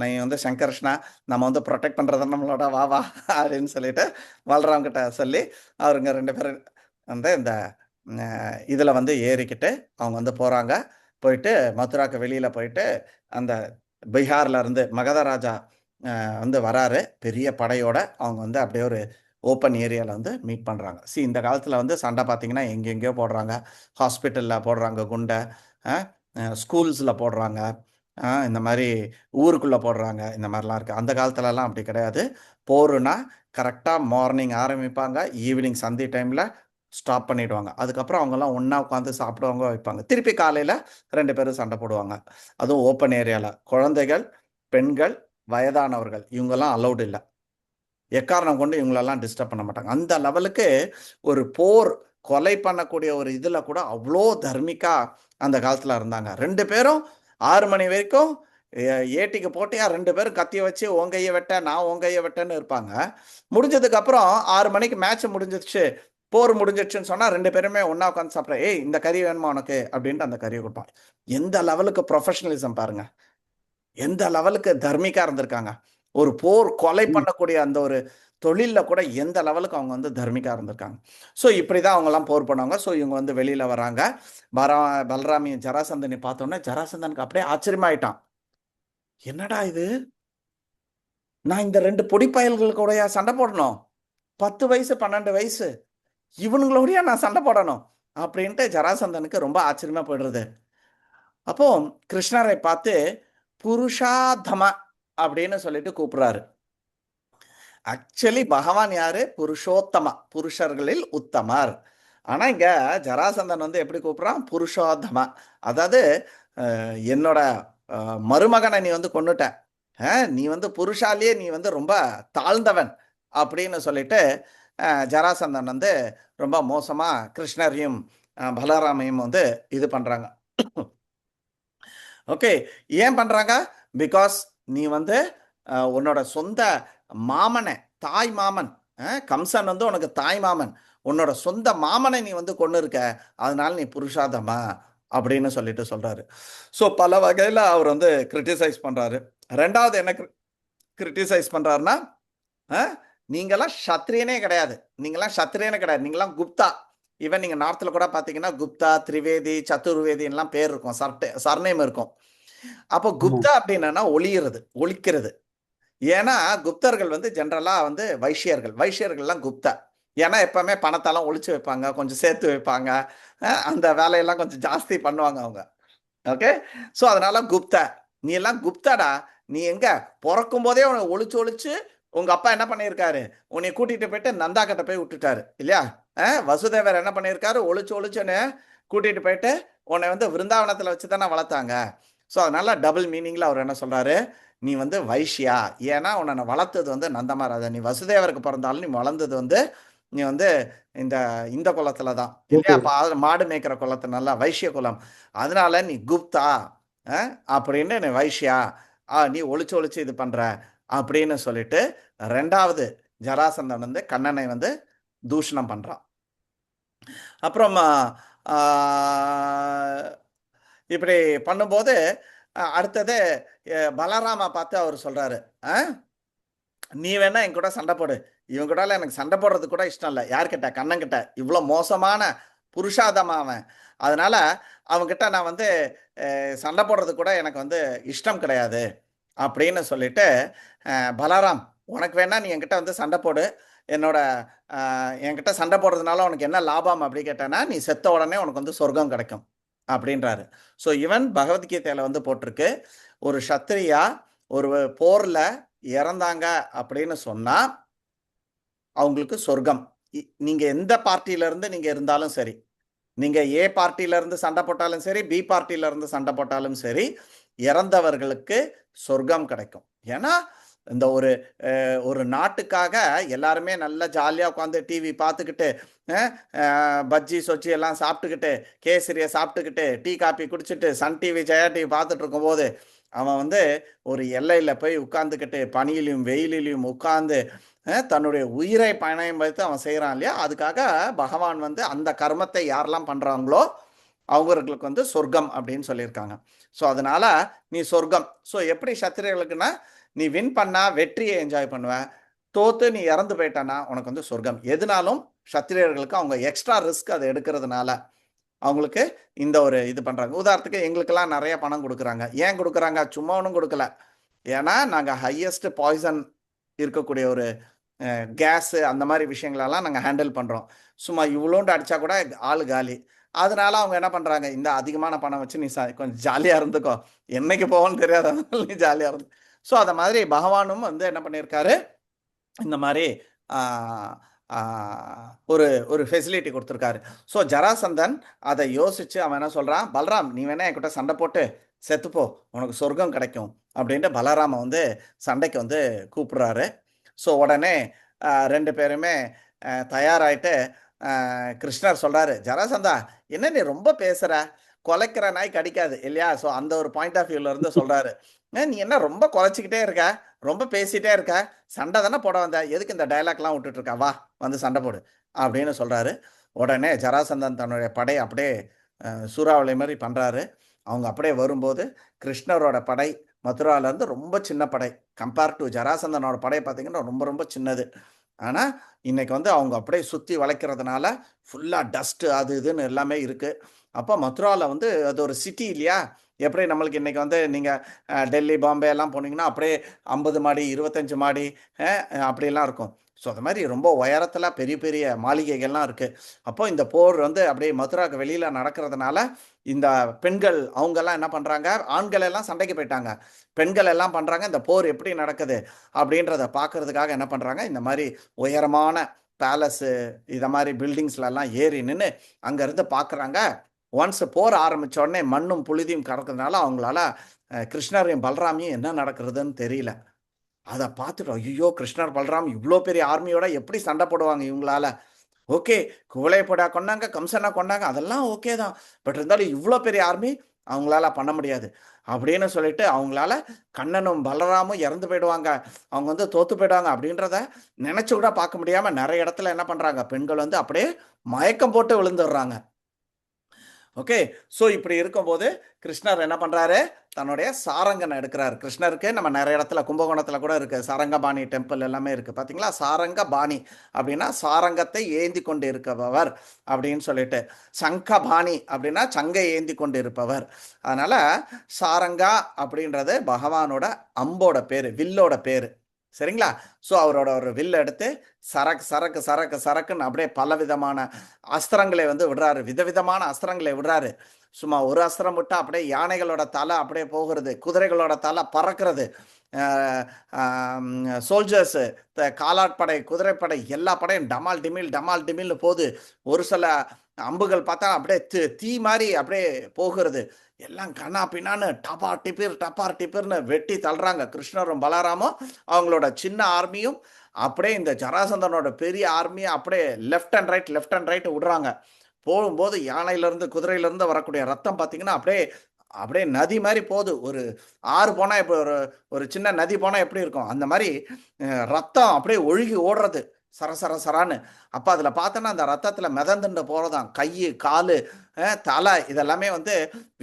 நீ வந்து சங்கர்ஷ்ணா, நம்ம வந்து ப்ரொடெக்ட் பண்ணுறது நம்மளோட வா அப்படின்னு சொல்லிட்டு பலராம் கிட்ட சொல்லி அவருங்க 2 பேரும் வந்து இந்த இதில் வந்து ஏறிக்கிட்டு அவங்க வந்து போகிறாங்க. போயிட்டு மதுராக்கு வெளியில் போயிட்டு அந்த பீகார்ல இருந்து மகத ராஜா வந்து வராரு பெரிய படையோட. அவங்க வந்து அப்படியே ஒரு ஓப்பன் ஏரியாவில் வந்து மீட் பண்ணுறாங்க. இந்த காலத்தில் வந்து சண்டை பார்த்தீங்கன்னா எங்கெங்கேயோ போடுறாங்க, ஹாஸ்பிட்டலில் போடுறாங்க குண்டை, ஸ்கூல்ஸில் போடுறாங்க, இந்த மாதிரி ஊருக்குள்ளே போடுறாங்க, இந்த மாதிரிலாம் இருக்குது. அந்த காலத்துலலாம் அப்படி கிடையாது. போருன்னா கரெக்டாக மார்னிங் ஆரம்பிப்பாங்க, ஈவினிங் சந்தி டைமில் ஸ்டாப் பண்ணிவிடுவாங்க. அதுக்கப்புறம் அவங்கெல்லாம் ஒன்றா உட்காந்து சாப்பிடுவாங்க, வைப்பாங்க. திருப்பி காலையில் 2 பேரும் சண்டை போடுவாங்க. அதுவும் ஓப்பன் ஏரியாவில். குழந்தைகள், பெண்கள், வயதானவர்கள் இவங்கெல்லாம் அலௌடு இல்லை. எக்காரணம் கொண்டு இவங்களெல்லாம் டிஸ்டர்ப் பண்ண மாட்டாங்க. அந்த லெவலுக்கு ஒரு போர் கொலை பண்ணக்கூடிய ஒரு இதில் கூட அவ்வளோ தர்மிக்கா அந்த காலத்தில் இருந்தாங்க. 2 பேரும் 6 மணி வரைக்கும் ஏட்டிக்கு போட்டியா 2 பேரும் கத்திய வச்சு உங்கைய வெட்ட நான் உங்கைய வெட்டன்னு இருப்பாங்க. முடிஞ்சதுக்கப்புறம் 6 மணிக்கு மேட்ச் முடிஞ்சிடுச்சு, போர் முடிஞ்சிடுச்சுன்னு சொன்னால் 2 பேருமே ஒன்றா உட்காந்து சாப்பிட்ற, இந்த கறி வேணுமா உனக்கு அப்படின்ட்டு அந்த கறியை கொடுப்பாங்க. எந்த லெவலுக்கு ப்ரொஃபஷனலிசம் பாருங்க, எந்த லெவலுக்கு தர்மிக்கா இருந்திருக்காங்க. ஒரு போர் கொலை பண்ணக்கூடிய அந்த ஒரு தொழில்ல கூட எந்த லெவலுக்கு அவங்க வந்து தர்மிகா இருந்திருக்காங்க. ஸோ இப்படிதான் அவங்கெல்லாம் போர் பண்ணுவாங்க. ஸோ இவங்க வந்து வெளியில வராங்க. பலராமியும் ஜராசந்தனை பார்த்தோன்னே ஜராசந்தனுக்கு அப்படியே ஆச்சரியமாயிட்டான். என்னடா இது, நான் இந்த 2 பொடி பயல்களுக்கூடயா சண்டை போடணும்? 10 வயசு 12 வயசு இவனுங்களோடயா நான் சண்டை போடணும் அப்படின்ட்டு ஜராசந்தனுக்கு ரொம்ப ஆச்சரியமா போயிடுறது. அப்போ கிருஷ்ணரை பார்த்து புருஷாதம அப்படின்னு சொல்லிட்டு கூப்பிடுறாரு. ஆக்சுவலி பகவான் யாரு? புருஷோத்தம, புருஷர்களில் உத்தமர். ஆனா இங்க ஜராசந்தன் வந்து எப்படி கூப்பிடுறான்? புருஷோத்தம. அதாவது என்னோட மருமகனை நீ வந்து கொன்னுட்ட, நீ வந்து புருஷாலேயே நீ வந்து ரொம்ப தாழ்ந்தவன் அப்படின்னு சொல்லிட்டு ஜராசந்தன் வந்து ரொம்ப மோசமா கிருஷ்ணரையும் பலராமையும் வந்து இது பண்றாங்க. ஓகே, ஏன் பண்றாங்க? பிகாஸ் நீ வந்து உன்னோட சொந்த மாமனை, தாய் மாமன், கம்சன் வந்து உனக்கு தாய் மாமன், உன்னோட சொந்த மாமனை நீ வந்து கொண்டு இருக்க, அதனால நீ புருஷாதமா அப்படின்னு சொல்லிட்டு சொல்றாரு. ஸோ பல வகையில் அவர் வந்து கிரிட்டிசைஸ் பண்றாரு. ரெண்டாவது என்ன கிரிட்டிசைஸ் பண்றாருன்னா, நீங்களாம் சத்திரியனே கிடையாது, நீங்களாம் குப்தா. ஈவன் நீங்க நார்த்ல கூட பாத்தீங்கன்னா குப்தா, திரிவேதி, சதுர்வேதி எல்லாம் பேர் இருக்கும், சர்நேம் இருக்கும். அப்போ குப்தா அப்படின்னா ஒளிக்கிறது. ஏன்னா குப்தர்கள் வந்து ஜென்ரலா வந்து வைஷ்யர்கள்லாம் குப்தா. ஏன்னா எப்பவுமே பணத்தெல்லாம் ஒளிச்சு வைப்பாங்க, கொஞ்சம் சேர்த்து வைப்பாங்க, அந்த வேலையெல்லாம் கொஞ்சம் ஜாஸ்தி பண்ணுவாங்க அவங்க. ஓகே, ஸோ அதனால குப்தா. நீ எல்லாம் குப்தாடா. நீ எங்க பிறக்கும் போதே உனக்கு ஒளிச்சு உங்க அப்பா என்ன பண்ணியிருக்காரு? உன்னை கூட்டிட்டு போயிட்டு நந்தா கிட்ட போய் விட்டுட்டாரு இல்லையா? வசுதேவர் என்ன பண்ணியிருக்காரு? ஒளிச்சுன்னு கூட்டிட்டு போயிட்டு உன்னை வந்து விருந்தாவனத்துல வச்சுதானே வளர்த்தாங்க. ஸோ அதனால டபுள் மீனிங்ல அவர் என்ன சொல்றாரு? நீ வந்து வைஷ்யா. ஏன்னா உன்னை வளர்த்தது வந்து நந்தமராஜா. நீ வசுதேவருக்கு பிறந்தாலும் நீ வளர்ந்தது வந்து நீ வந்து இந்த குலத்துல தான் இல்லையா? மாடு மேய்க்கிற குலத்து, நல்லா வைஷ்ய குலம். அதனால நீ குப்தா அப்படின்னு நீ வைஷ்யா, நீ ஒளிச்சு இது பண்ற அப்படின்னு சொல்லிட்டு ரெண்டாவது ஜராசந்தன் வந்து கண்ணனை வந்து தூஷணம் பண்றான். அப்புறம் இப்படி பண்ணும்போது அடுத்தது பலராமா பார்த்து அவர் சொல்றாரு, நீ வேணா என் கூட சண்டை போடு. இவன் கூட எனக்கு சண்டை போடுறது கூட இஷ்டம் இல்லை. யார்கிட்ட? கண்ணன்கிட்ட. இவ்வளோ மோசமான புருஷாதமா அவன். அதனால அவன்கிட்ட நான் வந்து சண்டை போடுறது கூட எனக்கு வந்து இஷ்டம் கிடையாது அப்படின்னு சொல்லிட்டு, பலராம் உனக்கு வேணா நீ என்கிட்ட வந்து சண்டை போடு, என்கிட்ட சண்டை போடுறதுனால உனக்கு என்ன லாபம் அப்படி கேட்டேன்னா, நீ செத்த உடனே உனக்கு வந்து சொர்க்கம் கிடைக்கும் அப்படின்றாரு. ஸோ இவன் பகவத்கீதையில வந்து போட்டிருக்கு, ஒரு சத்திரியா ஒரு போர்ல இறந்தாங்க அப்படின்னு சொன்னா அவங்களுக்கு சொர்க்கம். நீங்க எந்த பார்ட்டியில இருந்து நீங்க இருந்தாலும் சரி, நீங்க ஏ பார்ட்டியில இருந்து சண்டை போட்டாலும் சரி, பி பார்ட்டியில இருந்து சண்டை போட்டாலும் சரி, இறந்தவர்களுக்கு சொர்க்கம் கிடைக்கும். ஏன்னா இந்த ஒரு நாட்டுக்காக எல்லாருமே நல்லா ஜாலியா உட்காந்து டிவி பார்த்துக்கிட்டு, பஜ்ஜி சொச்சி எல்லாம் சாப்பிட்டுக்கிட்டு, கேசரியை சாப்பிட்டுக்கிட்டு, டீ காப்பி குடிச்சிட்டு, சன் டிவி ஜெயா டிவி பார்த்துட்டு இருக்கும்போது அவன் வந்து ஒரு எல்லையில போய் உட்கார்ந்துக்கிட்டு பனியிலையும் வெயிலிலையும் உட்கார்ந்து தன்னுடைய உயிரை பணயம் வைத்து அவன் செய்யறான் இல்லையா? அதுக்காக பகவான் வந்து அந்த கர்மத்தை யாரெல்லாம் பண்றாங்களோ அவங்களுக்கு வந்து சொர்க்கம் அப்படின்னு சொல்லியிருக்காங்க. ஸோ அதனால நீ சொர்க்கம். ஸோ எப்படி சத்திரியர்களுக்குன்னா, நீ வின் பண்ணா வெற்றியை என்ஜாய் பண்ணுவ, தோத்து நீ இறந்து போயிட்டானா உனக்கு வந்து சொர்க்கம். எதுனாலும் சத்திரியர்களுக்கு அவங்க எக்ஸ்ட்ரா ரிஸ்க் அதை எடுக்கிறதுனால அவங்களுக்கு இந்த ஒரு இது பண்றாங்க. உதாரணத்துக்கு எங்களுக்கெல்லாம் நிறைய பணம் கொடுக்குறாங்க. ஏன் கொடுக்குறாங்க? சும்மா ஒன்றும் கொடுக்கல. ஏன்னா நாங்கள் ஹையஸ்ட் பாய்சன் இருக்கக்கூடிய ஒரு கேஸ் அந்த மாதிரி விஷயங்களெல்லாம் நாங்கள் ஹேண்டில் பண்ணுறோம். சும்மா இவ்வளோண்டு அடித்தா கூட ஆள் காலி. அதனால அவங்க என்ன பண்ணுறாங்க, இந்த அதிகமான பணம் வச்சு நீ கொஞ்சம் ஜாலியாக இருந்துக்கோ, என்னைக்கு போவோன்னு தெரியாத நீ ஜாலியாக இருந்து. ஸோ அதை மாதிரி பகவானும் வந்து என்ன பண்ணியிருக்காரு, இந்த மாதிரி ஒரு ஃபெசிலிட்டி கொடுத்துருக்காரு. ஸோ ஜராசந்தன் அதை யோசிச்சு அவன் என்ன சொல்கிறான், பலராம் நீ வேணா என்கிட்ட சண்டை போட்டு செத்துப்போ, உனக்கு சொர்க்கம் கிடைக்கும் அப்படின்ட்டு பலராம வந்து சண்டைக்கு வந்து கூப்பிடுறாரு. ஸோ உடனே 2 பேருமே தயாராகிட்டு கிருஷ்ணர் சொல்கிறாரு, ஜராசந்தா என்ன நீ ரொம்ப பேசுகிற, கொலைக்கிற நாய் கடிக்காது இல்லையா? ஸோ அந்த ஒரு பாயிண்ட் ஆஃப் வியூல இருந்து சொல்கிறாரு, நீ என்ன ரொம்ப குலைச்சிக்கிட்டே இருக்க, ரொம்ப பேசிகிட்டே இருக்க, சண்டை தானே போட வந்த, எதுக்கு இந்த டைலாக்லாம் விட்டுட்டு இருக்கா, வா வந்து சண்டை போடு அப்படின்னு சொல்கிறாரு. உடனே ஜராசந்தன் தன்னுடைய படை அப்படியே சூறாவளி மாதிரி பண்ணுறாரு. அவங்க அப்படியே வரும்போது கிருஷ்ணரோட படை மதுரால இருந்து ரொம்ப சின்ன படை. கம்பேர் டு ஜராசந்தனோட படை பார்த்தீங்கன்னா ரொம்ப ரொம்ப சின்னது. ஆனால் இன்னைக்கு வந்து அவங்க அப்படியே சுற்றி வளைக்கிறதுனால ஃபுல்லாக டஸ்ட்டு அது இதுன்னு எல்லாமே இருக்குது. அப்போ மதுராவில் வந்து அது ஒரு சிட்டி இல்லையா? எப்படி நம்மளுக்கு இன்றைக்கி வந்து நீங்கள் டெல்லி பாம்பே எல்லாம் போனீங்கன்னா அப்படியே 50 மாடி 25 மாடி அப்படிலாம் இருக்கும். ஸோ அது மாதிரி ரொம்ப உயரத்தில் பெரிய பெரிய மாளிகைகள்லாம் இருக்குது. அப்போ இந்த போர் வந்து அப்படியே மதுராவுக்கு வெளியில் நடக்கிறதுனால இந்த பெண்கள் அவங்கெல்லாம் என்ன பண்ணுறாங்க, ஆண்கள் எல்லாம் சண்டைக்கு போயிட்டாங்க, பெண்கள் எல்லாம் பண்ணுறாங்க இந்த போர் எப்படி நடக்குது அப்படின்றத பார்க்கறதுக்காக என்ன பண்ணுறாங்க, இந்த மாதிரி உயரமான பேலஸு இதை மாதிரி பில்டிங்ஸ்லாம் ஏறி நின்று அங்கேருந்து பார்க்குறாங்க. ஒன்ஸ் போர் ஆரம்பித்த உடனே மண்ணும் புழுதியும் கடக்கிறதுனால அவங்களால கிருஷ்ணரையும் பலராமையும் என்ன நடக்கிறதுன்னு தெரியல. அதை பார்த்துட்டு ஐயோ கிருஷ்ணர் பலராம் இவ்வளோ பெரிய ஆர்மியோட எப்படி சண்டை போடுவாங்க இவங்களால? ஓகே, குவளையப்படா கொண்டாங்க, கம்சனா கொண்டாங்க, அதெல்லாம் ஓகே தான். பட் இருந்தாலும் இவ்வளோ பெரிய ஆர்மி அவங்களால பண்ண முடியாது அப்படின்னு சொல்லிட்டு அவங்களால கண்ணனும் பலராமும் இறந்து போயிடுவாங்க, அவங்க வந்து தோத்து போயிடுவாங்க அப்படின்றத நினச்சி கூட பார்க்க முடியாமல் நிறைய இடத்துல என்ன பண்ணுறாங்க, பெண்கள் வந்து அப்படியே மயக்கம் போட்டு விழுந்துடுறாங்க. ஓகே, ஸோ இப்படி இருக்கும்போது கிருஷ்ணர் என்ன பண்ணுறாரு, தன்னுடைய சாரங்கனை எடுக்கிறார். கிருஷ்ணருக்கு நம்ம நிறைய இடத்துல கும்பகோணத்தில் கூட இருக்குது சாரங்கபாணி டெம்பிள் எல்லாமே இருக்குது பார்த்தீங்களா. சாரங்கபாணி அப்படின்னா சாரங்கத்தை ஏந்தி கொண்டு இருப்பவர் அப்படின்னு சொல்லிட்டு, சங்கபாணி அப்படின்னா சங்கை ஏந்தி கொண்டு இருப்பவர். அதனால் சாரங்கா அப்படின்றது பகவானோட அம்போட பேர், வில்லோட பேர். சரிங்களா? ஸோ அவரோட ஒரு வில்லை எடுத்து சரக்கு சரக்கு சரக்கு சரக்குன்னு அப்படியே பல விதமான அஸ்திரங்களை வந்து விடுறாரு, விதவிதமான அஸ்திரங்களை விடுறாரு. சும்மா ஒரு அஸ்திரம் விட்டால் அப்படியே யானைகளோட தலை அப்படியே போகிறது, குதிரைகளோட தலை பறக்கிறது, சோல்ஜர்ஸு காலாட்படை குதிரைப்படை எல்லா படையும் டமால் டிமில்னு போகுது. ஒரு சில அம்புகள் பார்த்தா அப்படியே தீ மாதிரி அப்படியே போகிறது. எல்லாம் கண்ணா பின்னான்னு டப்பார் டிப்பிர்னு வெட்டி தள்ளுறாங்க. கிருஷ்ணரும் பலராமும் அவங்களோட சின்ன ஆர்மியும் அப்படியே இந்த ஜராசந்தனோட பெரிய ஆர்மியை அப்படியே லெஃப்ட் அண்ட் ரைட் விடுறாங்க. போகும்போது யானையிலேருந்து குதிரையிலேருந்து வரக்கூடிய ரத்தம் பார்த்தீங்கன்னா அப்படியே நதி மாதிரி போகுது. ஒரு ஆறு போனால் இப்போ ஒரு சின்ன நதி போனால் எப்படி இருக்கும், அந்த மாதிரி ரத்தம் அப்படியே ஒழுகி ஓடுறது சரான்னு. அப்போ அதில் பார்த்தோன்னா அந்த ரத்தத்தில் மிதந்துட்டு போகிறதான் கை கால் தலை இதெல்லாமே வந்து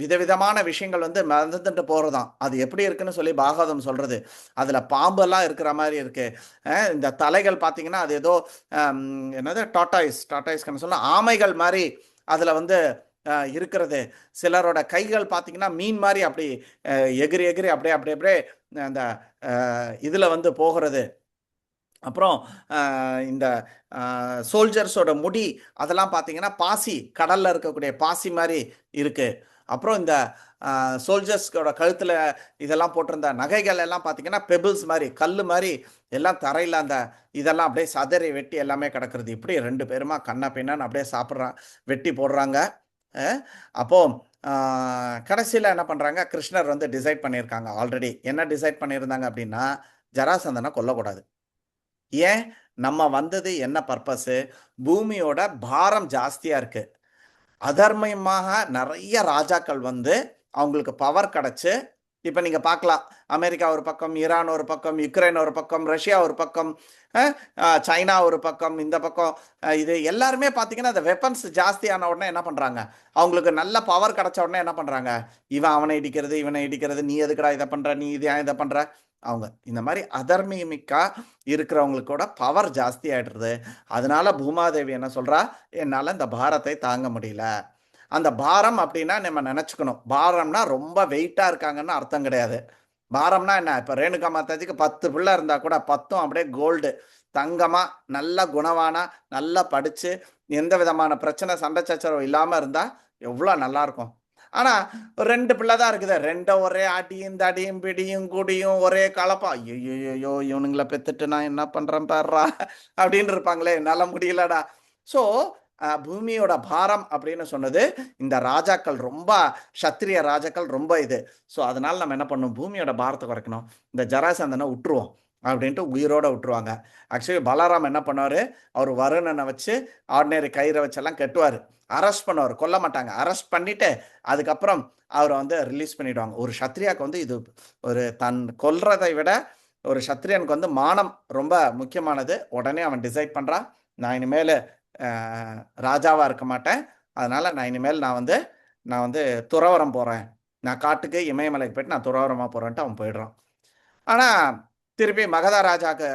விதவிதமான விஷயங்கள் வந்து மிதந்துட்டு போகிறதான். அது எப்படி இருக்குன்னு சொல்லி பாகவதம் சொல்கிறது. அதில் பாம்பெல்லாம் இருக்கிற மாதிரி இருக்குது. இந்த தலைகள் பார்த்தீங்கன்னா அது ஏதோ என்னது டாட்டாய்ஸ்க்குன்னு சொன்னால் ஆமைகள் மாதிரி அதில் வந்து இருக்கிறது. சிலரோட கைகள் பார்த்தீங்கன்னா மீன் மாதிரி அப்படி எகிரி அப்படியே அந்த இதில் வந்து போகிறது. அப்புறம் இந்த சோல்ஜர்ஸோட முடி அதெல்லாம் பார்த்தீங்கன்னா பாசி, கடலில் இருக்கக்கூடிய பாசி மாதிரி இருக்குது. அப்புறம் இந்த சோல்ஜர்ஸ்கோட கழுத்தில் இதெல்லாம் போட்டிருந்த நகைகள் எல்லாம் பார்த்தீங்கன்னா பெபிள்ஸ் மாதிரி கல் மாதிரி எல்லாம் தரையில் அந்த இதெல்லாம் அப்படியே சதறி வெட்டி எல்லாமே கிடக்கிறது. இப்படி ரெண்டு பேருமா கண்ணா பின்னான்னு அப்படியே வெட்டி போடுறாங்க. அப்போது கடைசியில் என்ன பண்ணுறாங்க, கிருஷ்ணர் வந்து டிசைட் பண்ணியிருக்காங்க. ஆல்ரெடி என்ன டிசைட் பண்ணியிருந்தாங்க அப்படின்னா, ஜராசந்தனை கொல்லக்கூடாது. ஏன், நம்ம வந்தது என்ன பர்பஸு, பூமியோட பாரம் ஜாஸ்தியாக இருக்குது, அதர்மயமாக நிறைய ராஜாக்கள் வந்து அவங்களுக்கு பவர் கிடச்சி. இப்போ நீங்கள் பார்க்கலாம், அமெரிக்கா ஒரு பக்கம், ஈரான் ஒரு பக்கம், யுக்ரைன் ஒரு பக்கம், ரஷ்யா ஒரு பக்கம், சைனா ஒரு பக்கம், இந்த பக்கம் இது எல்லாருமே பார்த்தீங்கன்னா அந்த வெப்பன்ஸ் ஜாஸ்தியான உடனே என்ன பண்ணுறாங்க, அவங்களுக்கு நல்ல பவர் கிடச்ச உடனே என்ன பண்ணுறாங்க, இவனை இடிக்கிறது, நீ எதுக்குடா இதை பண்ணுற, நீ இதை பண்ணுற. அவங்க இந்த மாதிரி அதர்மியமிக்கா இருக்கிறவங்களுக்கூட பவர் ஜாஸ்தி ஆகிடுறது. அதனால பூமாதேவி என்ன சொல்கிறா, என்னால் இந்த பாரத்தை தாங்க முடியல. அந்த பாரம் அப்படின்னா நம்ம நினச்சிக்கணும், பாரம்னா ரொம்ப வெயிட்டாக இருக்காங்கன்னு அர்த்தம் கிடையாது. பாரம்னா என்ன, இப்போ ரேணுகா மாதாஜிக்கு 10 பிள்ளை இருந்தால் கூட 10ம் அப்படியே கோல்டு தங்கமாக நல்ல குணவானா நல்லா படித்து எந்த விதமான பிரச்சனை சண்டை சச்சரவு இல்லாமல் இருந்தால் எவ்வளோ நல்லாயிருக்கும். ஆனால் 2 பிள்ளை தான் இருக்குது, 2 ஒரே அடியும் தடியும் பிடியும் குடியும் ஒரே கலப்பா, ஐயோ இவனுங்களை பெற்றுட்டு நான் என்ன பண்ணுறேன் பாடுறா அப்படின்னு இருப்பாங்களே, என்னால் முடியலடா. ஸோ பூமியோட பாரம் அப்படின்னு சொன்னது இந்த ராஜாக்கள் ரொம்ப சத்திரிய ராஜாக்கள் ரொம்ப இது. ஸோ அதனால் நம்ம என்ன பண்ணணும், பூமியோட பாரத்தை குறைக்கணும், இந்த ஜராசந்தனை விட்டுருவோம் அப்படின்ட்டு உயிரோடு விட்டுருவாங்க. ஆக்சுவலி பலராம் என்ன பண்ணுவார், அவர் வருணனை வச்சு ஆர்டினரி கயிறை வச்செல்லாம் கட்டுவார், அரெஸ்ட் பண்ணுவார், கொல்ல மாட்டாங்க, அரெஸ்ட் பண்ணிவிட்டு அதுக்கப்புறம் அவரை வந்து ரிலீஸ் பண்ணிவிடுவாங்க. ஒரு சத்திரியாவுக்கு வந்து இது ஒரு தன் கொல்றதை விட ஒரு சத்திரியனுக்கு வந்து மானம் ரொம்ப முக்கியமானது. உடனே அவன் டிசைட் பண்ணுறான், நான் இனிமேல் ராஜாவாக இருக்க மாட்டேன், அதனால் நான் இனிமேல் நான் வந்து துறவரம் போகிறேன் நான் காட்டுக்கு இமயமலைக்கு போயிட்டு நான் துறவரமாக போகிறேன்ட்டு அவன் போயிடுறான். ஆனால் திருப்பி மகத ராஜாக்கு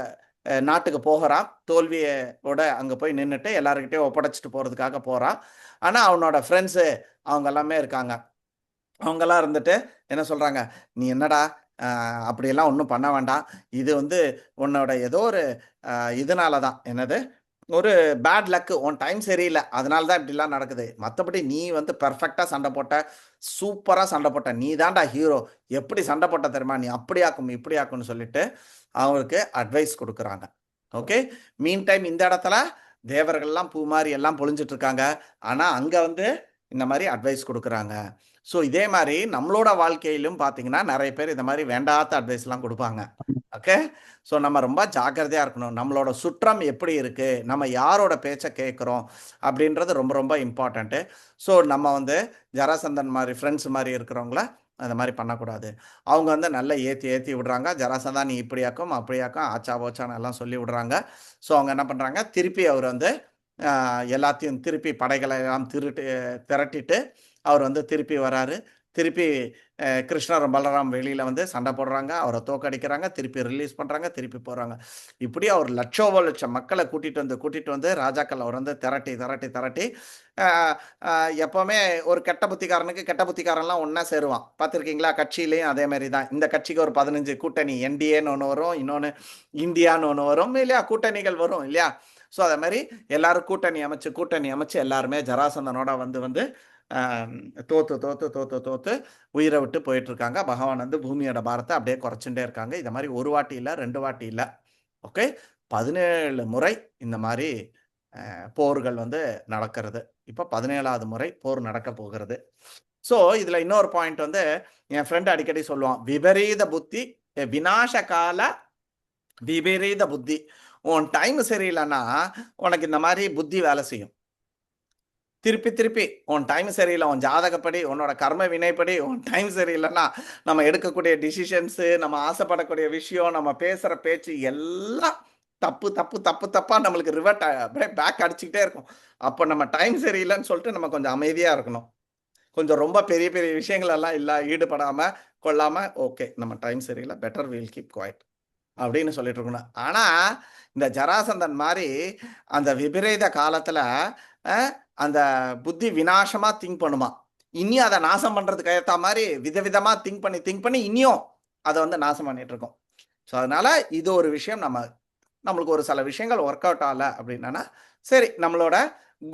நாட்டுக்கு போகிறான். தோல்வியோட அங்கே போய் நின்றுட்டு எல்லாருக்கிட்டையும் ஒப்படைச்சிட்டு போகிறதுக்காக போகிறான். ஆனால் அவனோட ஃப்ரெண்ட்ஸு அவங்க எல்லாமே இருக்காங்க. அவங்கெல்லாம் இருந்துட்டு என்ன சொல்கிறாங்க, நீ என்னடா அப்படியெல்லாம் ஒன்றும் பண்ண வேண்டாம், இது வந்து உன்னோட ஏதோ ஒரு இதனால தான், என்னது ஒரு பேட் லக்கு, உன் டைம் சரியில்லை, அதனால தான் இப்படிலாம் நடக்குது. மற்றபடி நீ வந்து பர்ஃபெக்டாக சண்டை போட்ட, சூப்பராக சண்டை போட்ட, நீ தான்டா ஹீரோ, எப்படி சண்டை போட்ட தெரியுமா, நீ அப்படி ஆக்கும் இப்படி ஆக்கும்னு சொல்லிட்டு அவங்களுக்கு அட்வைஸ் கொடுக்குறாங்க. ஓகே, மீன் டைம் இந்த இடத்துல தேவர்கள்லாம் பூ மாதிரி எல்லாம் பொழிஞ்சிட்டு இருக்காங்க. ஆனால் அங்கே வந்து இந்த மாதிரி அட்வைஸ் கொடுக்குறாங்க. ஸோ இதே மாதிரி நம்மளோட வாழ்க்கையிலும் பார்த்தீங்கன்னா நிறைய பேர் இந்த மாதிரி வேண்டாத அட்வைஸ்லாம் கொடுப்பாங்க. ஓகே, ஸோ நம்ம ரொம்ப ஜாக்கிரதையாக இருக்கணும். நம்மளோட சுற்றம் எப்படி இருக்குது, நம்ம யாரோட பேச்சை கேட்குறோம் அப்படின்றது ரொம்ப ரொம்ப இம்பார்ட்டண்ட்டு. ஸோ நம்ம வந்து ஜராசந்தன் மாதிரி ஃப்ரெண்ட்ஸ் மாதிரி இருக்கிறவங்கள அந்த மாதிரி பண்ணக்கூடாது. அவங்க வந்து நல்லா ஏற்றி விடுறாங்க. ஜராசந்தா நீ இப்படியாக்கும் அப்படியாக்கும் ஆச்சா போச்சான்னு எல்லாம் சொல்லி விடுறாங்க. ஸோ அவங்க என்ன பண்ணுறாங்க, திருப்பி அவர் வந்து எல்லாத்தையும் திருப்பி படைகளை எல்லாம் திரட்டிட்டு அவர் வந்து திருப்பி வராரு. திருப்பி கிருஷ்ணரும் பலராம் வெளியில் வந்து சண்டை போடுறாங்க, அவரை தோக்கடிக்கிறாங்க, திருப்பி ரிலீஸ் பண்ணுறாங்க, திருப்பி போகிறாங்க. இப்படி அவர் லட்சம் மக்களை கூட்டிகிட்டு வந்து ராஜாக்கள் அவர் வந்து திரட்டி எப்போவுமே ஒரு கெட்ட புத்திக்காரனுக்கு கெட்ட புத்திக்காரன்லாம் ஒன்றா சேருவான். பார்த்துருக்கீங்களா? கட்சியிலையும் அதே மாதிரி தான். இந்த கட்சிக்கு ஒரு 15 கூட்டணி, என்டிஏன்னு ஒன்று வரும், இன்னொன்று இந்தியான்னு ஒன்று வரும் இல்லையா, கூட்டணிகள் வரும் இல்லையா. ஸோ அதே மாதிரி எல்லாரும் கூட்டணி அமைச்சு எல்லாருமே ஜராசந்தனோட வந்து தோத்து உயிரை விட்டு போயிட்டு இருக்காங்க. பகவான் வந்து பூமியோட பாரத்தை அப்படியே குறைச்சுட்டே இருக்காங்க. இந்த மாதிரி ஒரு வாட்டி இல்லை, 2 வாட்டி இல்லை. ஓகே, 17 முறை இந்த மாதிரி போர்கள் வந்து நடக்கிறது. இப்போ 17வது முறை போர் நடக்க போகிறது. ஸோ இதில் இன்னொரு பாயிண்ட் வந்து என் ஃப்ரெண்டு அடிக்கடி சொல்லுவான், விபரீத புத்தி விநாசகால விபரீத புத்தி. உன் டைம் சரியில்லைன்னா உனக்கு இந்த மாதிரி புத்தி வேலை செய்யும். திருப்பி உன் டைம் சரியில்லை, உன் ஜாதகப்படி உன்னோட கர்ம வினைப்படி உன் டைம் சரியில்லைன்னா நம்ம எடுக்கக்கூடிய டிசிஷன்ஸு, நம்ம ஆசைப்படக்கூடிய விஷயம், நம்ம பேசுகிற பேச்சு எல்லாம் தப்பாக நம்மளுக்கு ரிவர்ட் அப்படியே பேக் அடிச்சுக்கிட்டே இருக்கும். அப்போ நம்ம டைம் சரியில்லைன்னு சொல்லிட்டு நம்ம கொஞ்சம் அமைதியாக இருக்கணும். கொஞ்சம் ரொம்ப பெரிய விஷயங்களெல்லாம் இல்லை ஈடுபடாமல் கொள்ளாமல், ஓகே நம்ம டைம் சரியில்லை, பெட்டர் வீல் கீப் குவைட் அப்படின்னு சொல்லிட்டு இருக்கணும். ஆனால் இந்த ஜராசந்தன் மாதிரி அந்த விபரீத காலத்தில் அந்த புத்தி விநாசமாக திங்க் பண்ணுமா, இனியும் அதை நாசம் பண்ணுறதுக்கு ஏற்ற மாதிரி விதவிதமாக திங்க் பண்ணி இனியும் அதை வந்து நாசம் பண்ணிட்டு இருக்கோம். ஸோ அதனால் இது ஒரு விஷயம், நம்மளுக்கு ஒரு சில விஷயங்கள் ஒர்க் அவுட் ஆகலை அப்படின்னா சரி, நம்மளோட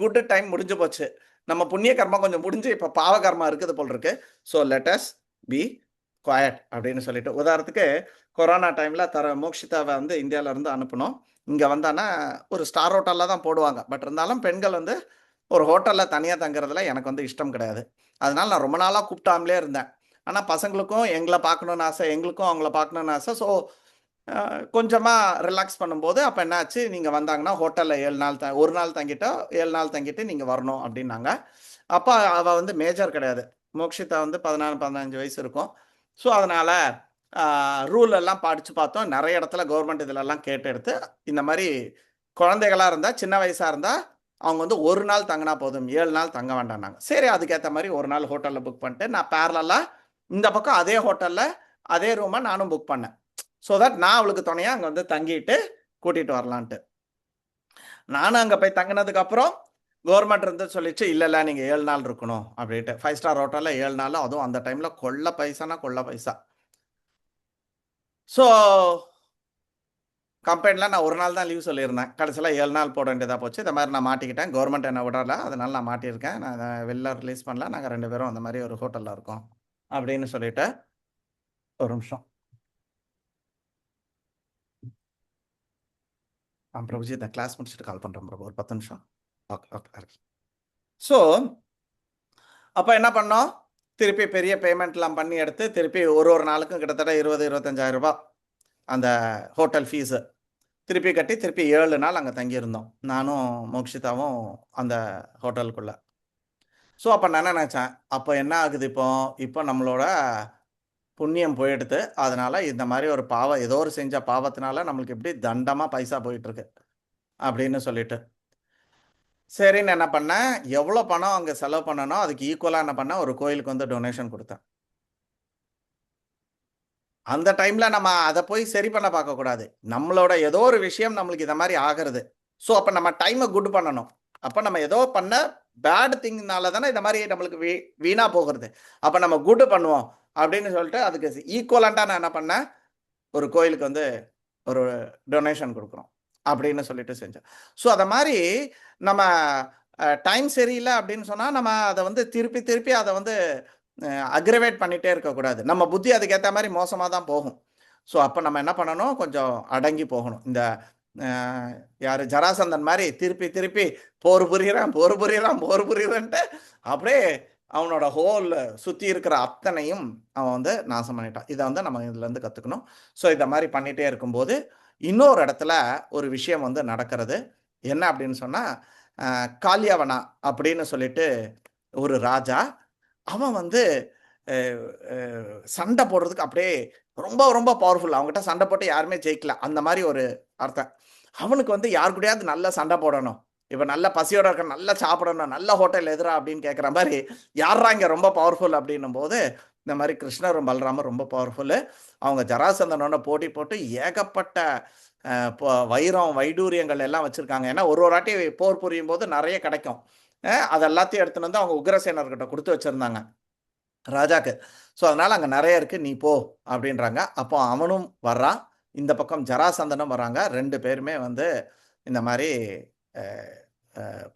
குட் டைம் முடிஞ்சு போச்சு, நம்ம புண்ணிய கர்மா கொஞ்சம் முடிஞ்சு இப்போ பாவ கர்மா இருக்குது போல் இருக்கு. So let us be quiet அப்படின்னு சொல்லிட்டு, உதாரணத்துக்கு கொரோனா டைமில் மோக்ஷிதாவை வந்து இந்தியாவிலேருந்து அனுப்பணும். இங்கே வந்தானா ஒரு ஸ்டார் ஹோட்டலில் தான் போடுவாங்க. பட் இருந்தாலும் பெண்கள் வந்து ஒரு ஹோட்டலில் தனியாக தங்குறதுல எனக்கு வந்து இஷ்டம் கிடையாது. அதனால் நான் ரொம்ப நாளாக கூப்பிட்டாமலே இருந்தேன். ஆனால் பசங்களுக்கும் எங்களை பார்க்கணுன்னு ஆசை, எங்களுக்கும் அவங்கள பார்க்கணுன்னு ஆசை. ஸோ கொஞ்சமாக ரிலாக்ஸ் பண்ணும்போது அப்போ என்னாச்சு, நீங்கள் வந்தாங்கன்னா ஹோட்டலில் 7 நாள் ஒரு நாள் தங்கிட்டோ 7 நாள் தங்கிட்டு நீங்கள் வரணும் அப்படின்னாங்க. அப்போ அவள் வந்து மேஜர் கிடையாது, மோக்ஷிதா வந்து 14-15 வயசு இருக்கும். ஸோ அதனால் ரூல் எல்லாம் படித்து பார்த்தோம். நிறைய இடத்துல கவர்மெண்ட் இதிலெல்லாம் கேட்டு எடுத்து இந்த மாதிரி குழந்தைகளாக இருந்தால், சின்ன வயசாக இருந்தால் அவங்க வந்து 1 நாள் தங்கினா போதும், 7 நாள் தங்க வேண்டாம்னாங்க. சரி, அதுக்கேற்ற மாதிரி 1 நாள் ஹோட்டலில் புக் பண்ணிட்டு நான் பேரலாக இந்த பக்கம் அதே ஹோட்டலில் அதே ரூமை நானும் புக் பண்ணேன். ஸோ தட் நான் அவளுக்கு துணையாக அங்கே வந்து தங்கிட்டு கூட்டிகிட்டு வரலான்ட்டு. நானும் அங்கே போய் தங்கினதுக்கப்புறம் கவர்மெண்ட் இருந்து சொல்லிச்சு, இல்லை நீங்கள் 7 நாள் இருக்கணும் அப்படின்ட்டு. 5 ஸ்டார் ஹோட்டலில் 7 நாள், அதுவும் அந்த டைமில் கொள்ள பைசா. ஸோ கம்பெனியில் நான் 1 நாள் தான் லீவ் சொல்லியிருந்தேன். கடைசியில் 7 நாள் போட வேண்டியதாக போச்சு. இந்த மாதிரி நான் மாட்டிக்கிட்டேன், கவர்மெண்ட் என்ன விடலை, அதனால் நான் மாட்டியிருக்கேன். நான் வெளில ரிலீஸ் பண்ணல, நாங்கள் 2 பேரும் அந்த மாதிரி ஒரு ஹோட்டலில் இருக்கோம் அப்படின்னு சொல்லிட்டு. ஒரு நிமிஷம் பிரபுஜி, இந்த கிளாஸ் முடிச்சுட்டு கால் பண்ணுறேன் பிரபு, ஒரு 10 நிமிஷம். ஓகே. ஸோ அப்போ என்ன பண்ணோம், திருப்பி பெரிய பேமெண்ட்லாம் பண்ணி எடுத்து திருப்பி ஒரு நாளுக்கும் கிட்டத்தட்ட 20-25,000 ரூபாய் அந்த ஹோட்டல் ஃபீஸு திருப்பி கட்டி திருப்பி 7 நாள் அங்கே தங்கியிருந்தோம், நானும் மோக்ஷிதாவும் அந்த ஹோட்டலுக்குள்ளே. ஸோ அப்போ நான் என்ன நினச்சேன், அப்போ என்ன ஆகுது, இப்போ நம்மளோட புண்ணியம் போயிடுது. அதனால் இந்த மாதிரி ஒரு பாவம், ஏதோ ஒரு செஞ்ச பாவத்தினால நம்மளுக்கு எப்படி தண்டமாக பைசா போயிட்டுருக்கு அப்படின்னு சொல்லிட்டு, சரின்னு என்ன பண்ணேன், எவ்வளோ பணம் அங்கே செலவு பண்ணனோ அதுக்கு ஈக்குவலாக என்ன பண்ணேன், ஒரு கோயிலுக்கு வந்து டொனேஷன் கொடுத்தேன். அந்த டைம்ல நம்ம அதை போய் சரி பண்ண பார்க்கக்கூடாது. நம்மளோட ஏதோ ஒரு விஷயம் நம்மளுக்கு இதை மாதிரி ஆகிறது. ஸோ அப்போ நம்ம டைமை குட் பண்ணணும். அப்போ நம்ம ஏதோ பண்ண பேட் திங்னால தானே இந்த மாதிரி நம்மளுக்கு வீணா போகிறது. அப்போ நம்ம குட் பண்ணுவோம் அப்படின்னு சொல்லிட்டு அதுக்கு ஈக்குவலண்ட்டாக நான் என்ன பண்ணேன், ஒரு கோயிலுக்கு வந்து ஒரு டொனேஷன் கொடுக்குறோம் அப்படின்னு சொல்லிட்டு செஞ்சோம். ஸோ அதை மாதிரி நம்ம டைம் சரியில்லை அப்படின்னு சொன்னால் நம்ம அதை வந்து திருப்பி திருப்பி அதை வந்து அக்ரவேட் பண்ணிகிட்டே இருக்கக்கூடாது. நம்ம புத்தி அதுக்கேற்ற மாதிரி மோசமாக தான் போகும். ஸோ அப்போ நம்ம என்ன பண்ணணும், கொஞ்சம் அடங்கி போகணும். இந்த யார் ஜராசந்தன் மாதிரி திருப்பி திருப்பி போர் புரியுறான்ட்டு அப்படியே அவனோட ஹோல் சுற்றி இருக்கிற அத்தனையும் அவன் வந்து நாசம் பண்ணிட்டான். இதை வந்து நம்ம இதுலேருந்து கற்றுக்கணும். ஸோ இதை மாதிரி பண்ணிகிட்டே இருக்கும்போது இன்னொரு இடத்துல ஒரு விஷயம் வந்து நடக்கிறது. என்ன அப்படின்னு சொன்னால், காளியவனா அப்படின்னு சொல்லிட்டு ஒரு ராஜா, அவன் வந்து சண்டை போடுறதுக்கு அப்படியே ரொம்ப ரொம்ப பவர்ஃபுல். அவங்ககிட்ட சண்டை போட்டு யாருமே ஜெயிக்கல, அந்த மாதிரி ஒரு அர்த்தம். அவனுக்கு வந்து யாரு கூடயாவது நல்ல சண்டை போடணும், இப்போ நல்ல பசியோட இருக்க, நல்லா சாப்பிடணும், நல்ல ஹோட்டல் எதிரா அப்படின்னு கேட்குற மாதிரி யாரா இங்கே ரொம்ப பவர்ஃபுல் அப்படின்னும் போது இந்த மாதிரி கிருஷ்ணரும் பலராமர் ரொம்ப பவர்ஃபுல்லு. அவங்க ஜராசந்தனோட போட்டி போட்டு ஏகப்பட்ட வைரம் வைடூரியங்கள் எல்லாம் வச்சுருக்காங்க. ஏன்னா ஒரு வாட்டி போர் புரியும் போது நிறைய கிடைக்கும். அது எல்லாத்தையும் எடுத்துன்னு வந்து அவங்க உக்ரசேனர்கிட்ட கொடுத்து வச்சுருந்தாங்க ராஜாக்கு. ஸோ அதனால் அங்கே நிறைய இருக்குது, நீ போ அப்படின்றாங்க. அப்போ அவனும் வர்றான், இந்த பக்கம் ஜராசந்தனும் வர்றாங்க. 2 பேருமே வந்து இந்த மாதிரி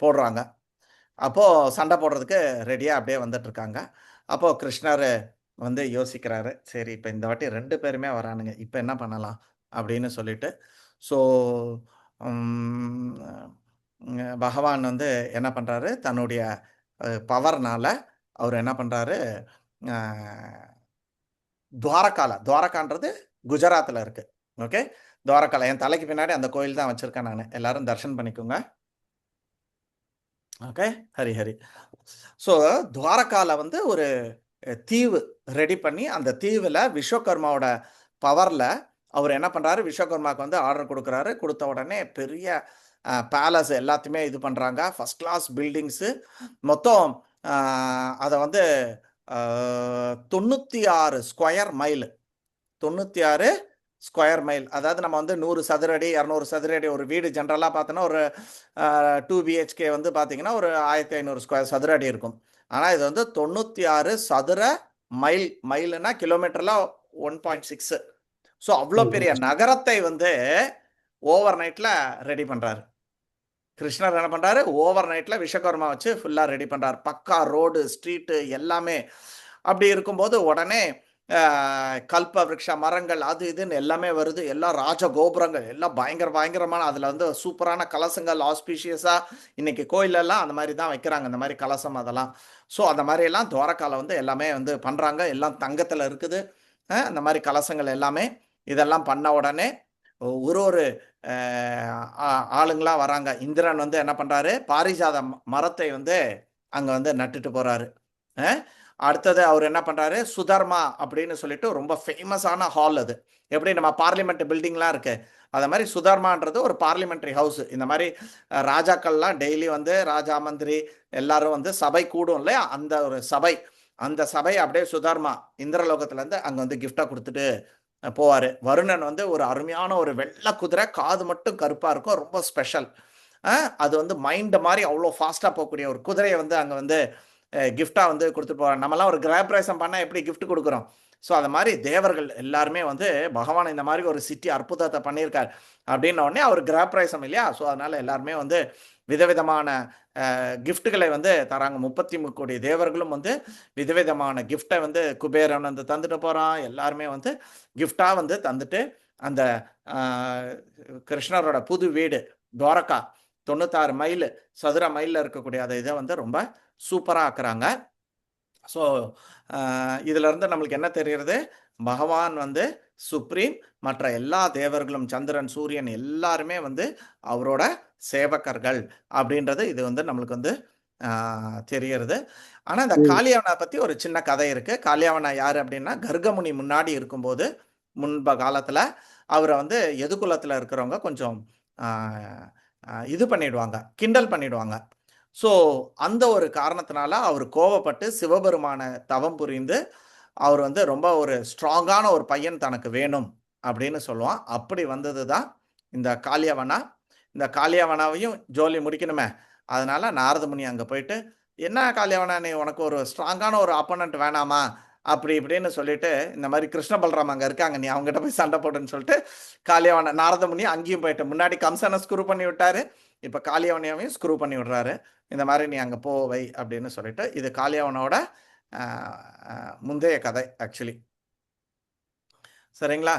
போடுறாங்க. அப்போது சண்டை போடுறதுக்கு ரெடியாக அப்படியே வந்துட்டுருக்காங்க. அப்போது கிருஷ்ணர் வந்து யோசிக்கிறாரு, சரி இப்போ இந்த வாட்டி 2 பேருமே வரானுங்க, இப்போ என்ன பண்ணலாம் அப்படின்னு சொல்லிட்டு. ஸோ பகவான் வந்து என்ன பண்ணுறாரு, தன்னுடைய பவர்னால் அவர் என்ன பண்ணுறாரு, துவாரகான்றது குஜராத்தில் இருக்குது. ஓகே, துவாரகால என் தலைக்கு பின்னாடி அந்த கோயில் தான் வச்சுருக்கேன் நான், எல்லாரும் தரிசனம் பண்ணிக்கோங்க. ஓகே, ஹரி ஹரி. ஸோ துவாரகாவில் வந்து ஒரு தீவு ரெடி பண்ணி, அந்த தீவில் விஸ்வகர்மாவோட பவரில் அவர் என்ன பண்ணுறாரு, விஸ்வகர்மாவுக்கு வந்து ஆர்டர் கொடுக்குறாரு. கொடுத்த உடனே பெரிய பேலஸ் எல்லாத்தையுமே இது பண்ணுறாங்க, ஃபஸ்ட் கிளாஸ் பில்டிங்ஸு. மொத்தம் அதை வந்து 96 ஸ்கொயர் மைல், 96 ஸ்கொயர் மைல். அதாவது நம்ம வந்து 100 சதுரடி 200 சதுரடி ஒரு வீடு ஜென்ரலாக பார்த்தோன்னா ஒரு 2 BHK வந்து பார்த்தீங்கன்னா ஒரு 1500 சதுரடி இருக்கும். ஆனால் இது வந்து 96 சதுர மைல். மைல்னா கிலோமீட்டரில் 1.6. ஸோ அவ்வளோ பெரிய நகரத்தை வந்து ஓவர் நைட்டில் ரெடி பண்ணுறாரு கிருஷ்ணர். என்ன பண்ணுறாரு, ஓவர் நைட்டில் விஸ்வகர்மா வச்சு ஃபுல்லாக ரெடி பண்ணுறாரு. பக்கா ரோடு ஸ்ட்ரீட்டு எல்லாமே. அப்படி இருக்கும்போது உடனே கல்ப விருட்ச மரங்கள் அது இதுன்னு எல்லாமே வருது. எல்லாம் ராஜ கோபுரங்கள் எல்லாம் பயங்கரமான, அதில் வந்து சூப்பரான கலசங்கள் ஆஸ்பீஷியஸாக இன்னைக்கு கோயிலெல்லாம் அந்த மாதிரி தான் வைக்கிறாங்க, இந்த மாதிரி கலசம் அதெல்லாம். ஸோ அந்த மாதிரியெல்லாம் துவாரகால வந்து எல்லாமே வந்து பண்ணுறாங்க. எல்லாம் தங்கத்தில் இருக்குது அந்த மாதிரி கலசங்கள் எல்லாமே. இதெல்லாம் பண்ண உடனே ஒரு ஆளுங்களாக வராங்க. இந்திரன் வந்து என்ன பண்ணுறாரு, பாரிஜாத மரத்தை வந்து அங்கே வந்து நட்டுட்டு போகிறாரு. அடுத்தது அவர் என்ன பண்ணுறாரு, சுதர்மா அப்படின்னு சொல்லிட்டு ரொம்ப ஃபேமஸான ஹால். அது எப்படி நம்ம பார்லிமெண்ட் பில்டிங்லாம் இருக்குது, அதை மாதிரி சுதர்மான்றது ஒரு பார்லிமெண்ட்ரி ஹவுஸ். இந்த மாதிரி ராஜாக்கள்லாம் டெய்லி வந்து ராஜா மந்திரி எல்லாரும் வந்து சபை கூடும் இல்லையா, அந்த ஒரு சபை. அந்த சபை அப்படியே சுதர்மா இந்திரலோகத்துலேருந்து அங்கே வந்து கிஃப்டாக கொடுத்துட்டு போவார். வருணன் வந்து ஒரு அருமையான ஒரு வெள்ளை குதிரை, காது மட்டும் கருப்பாக இருக்கும், ரொம்ப ஸ்பெஷல். அது வந்து மைண்டு மாதிரி அவ்வளோ ஃபாஸ்ட்டாக போகக்கூடிய ஒரு குதிரையை வந்து அங்கே வந்து கிஃப்டாக வந்து கொடுத்துட்டு போவார். நம்மலாம் ஒரு கிரகப்பிரவேசம் பண்ணால் எப்படி கிஃப்ட் கொடுக்குறோம், ஸோ அது மாதிரி தேவர்கள் எல்லாருமே வந்து பகவான் இந்த மாதிரி ஒரு சிட்டி அற்புதத்தை பண்ணியிருக்கார் அப்படின்ன உடனே அவர் கிரகப்பிரவேசம் இல்லையா. ஸோ அதனால் எல்லாருமே வந்து விதவிதமான கிஃப்ட்டுகளை வந்து தராங்க. 33 கோடி தேவர்களும் வந்து விதவிதமான கிஃப்டை வந்து குபேரன் வந்து தந்துட்டு போகிறான். எல்லாருமே வந்து கிஃப்டாக வந்து தந்துட்டு அந்த கிருஷ்ணரோட புது வீடு துவாரகா 96 மைல் சதுர மைலில் இருக்கக்கூடிய அதை இதை வந்து ரொம்ப சூப்பராக ஆக்குறாங்க. ஸோ இதிலிருந்து நம்மளுக்கு என்ன தெரிகிறது, பகவான் வந்து சுப்ரீம், மற்ற எல்லா தேவர்களும் சந்திரன் சூரியன் எல்லாருமே வந்து அவரோட சேவகர்கள் அப்படின்றது இது வந்து நம்மளுக்கு வந்து தெரிகிறது. ஆனால் இந்த காளியவனை பற்றி ஒரு சின்ன கதை இருக்குது. காளியவனா யார் அப்படின்னா, கர்கமுனி முன்னாடி இருக்கும்போது முன்ப காலத்தில் அவரை வந்து எதுகுலத்தில் இருக்கிறவங்க கொஞ்சம் இது பண்ணிடுவாங்க, கிண்டல் பண்ணிடுவாங்க. ஸோ அந்த ஒரு காரணத்தினால அவர் கோவப்பட்டு சிவபெருமான தவம் புரிந்து அவர் வந்து ரொம்ப ஒரு ஸ்ட்ராங்கான ஒரு பையன் தனக்கு வேணும் அப்படின்னு சொல்லுவான். அப்படி வந்தது தான் இந்த காளியவனா. இந்த காளியவனாவையும் ஜோலி முடிக்கணுமே, அதனால நாரத முனி அங்கே போயிட்டு, என்ன காளியவனா நீ உனக்கு ஒரு ஸ்ட்ராங்கான ஒரு அப்போனண்ட் வேணாமா அப்படி இப்படின்னு சொல்லிட்டு, இந்த மாதிரி கிருஷ்ண பலராம் அங்கே இருக்காங்க, நீ அவங்ககிட்ட போய் சண்டை போடுன்னு சொல்லிட்டு காளியவன நாரத முனி அங்கேயும் போயிட்டு, முன்னாடி கம்சனை ஸ்க்ரூ பண்ணி விட்டாரு, இப்போ காளியவனையும் ஸ்க்ரூ பண்ணி விடுறாரு. இந்த மாதிரி நீ அங்கே போவை அப்படின்னு சொல்லிட்டு, இது காளியவனோட முந்தைய கதை ஆக்சுவலி. சரிங்களா?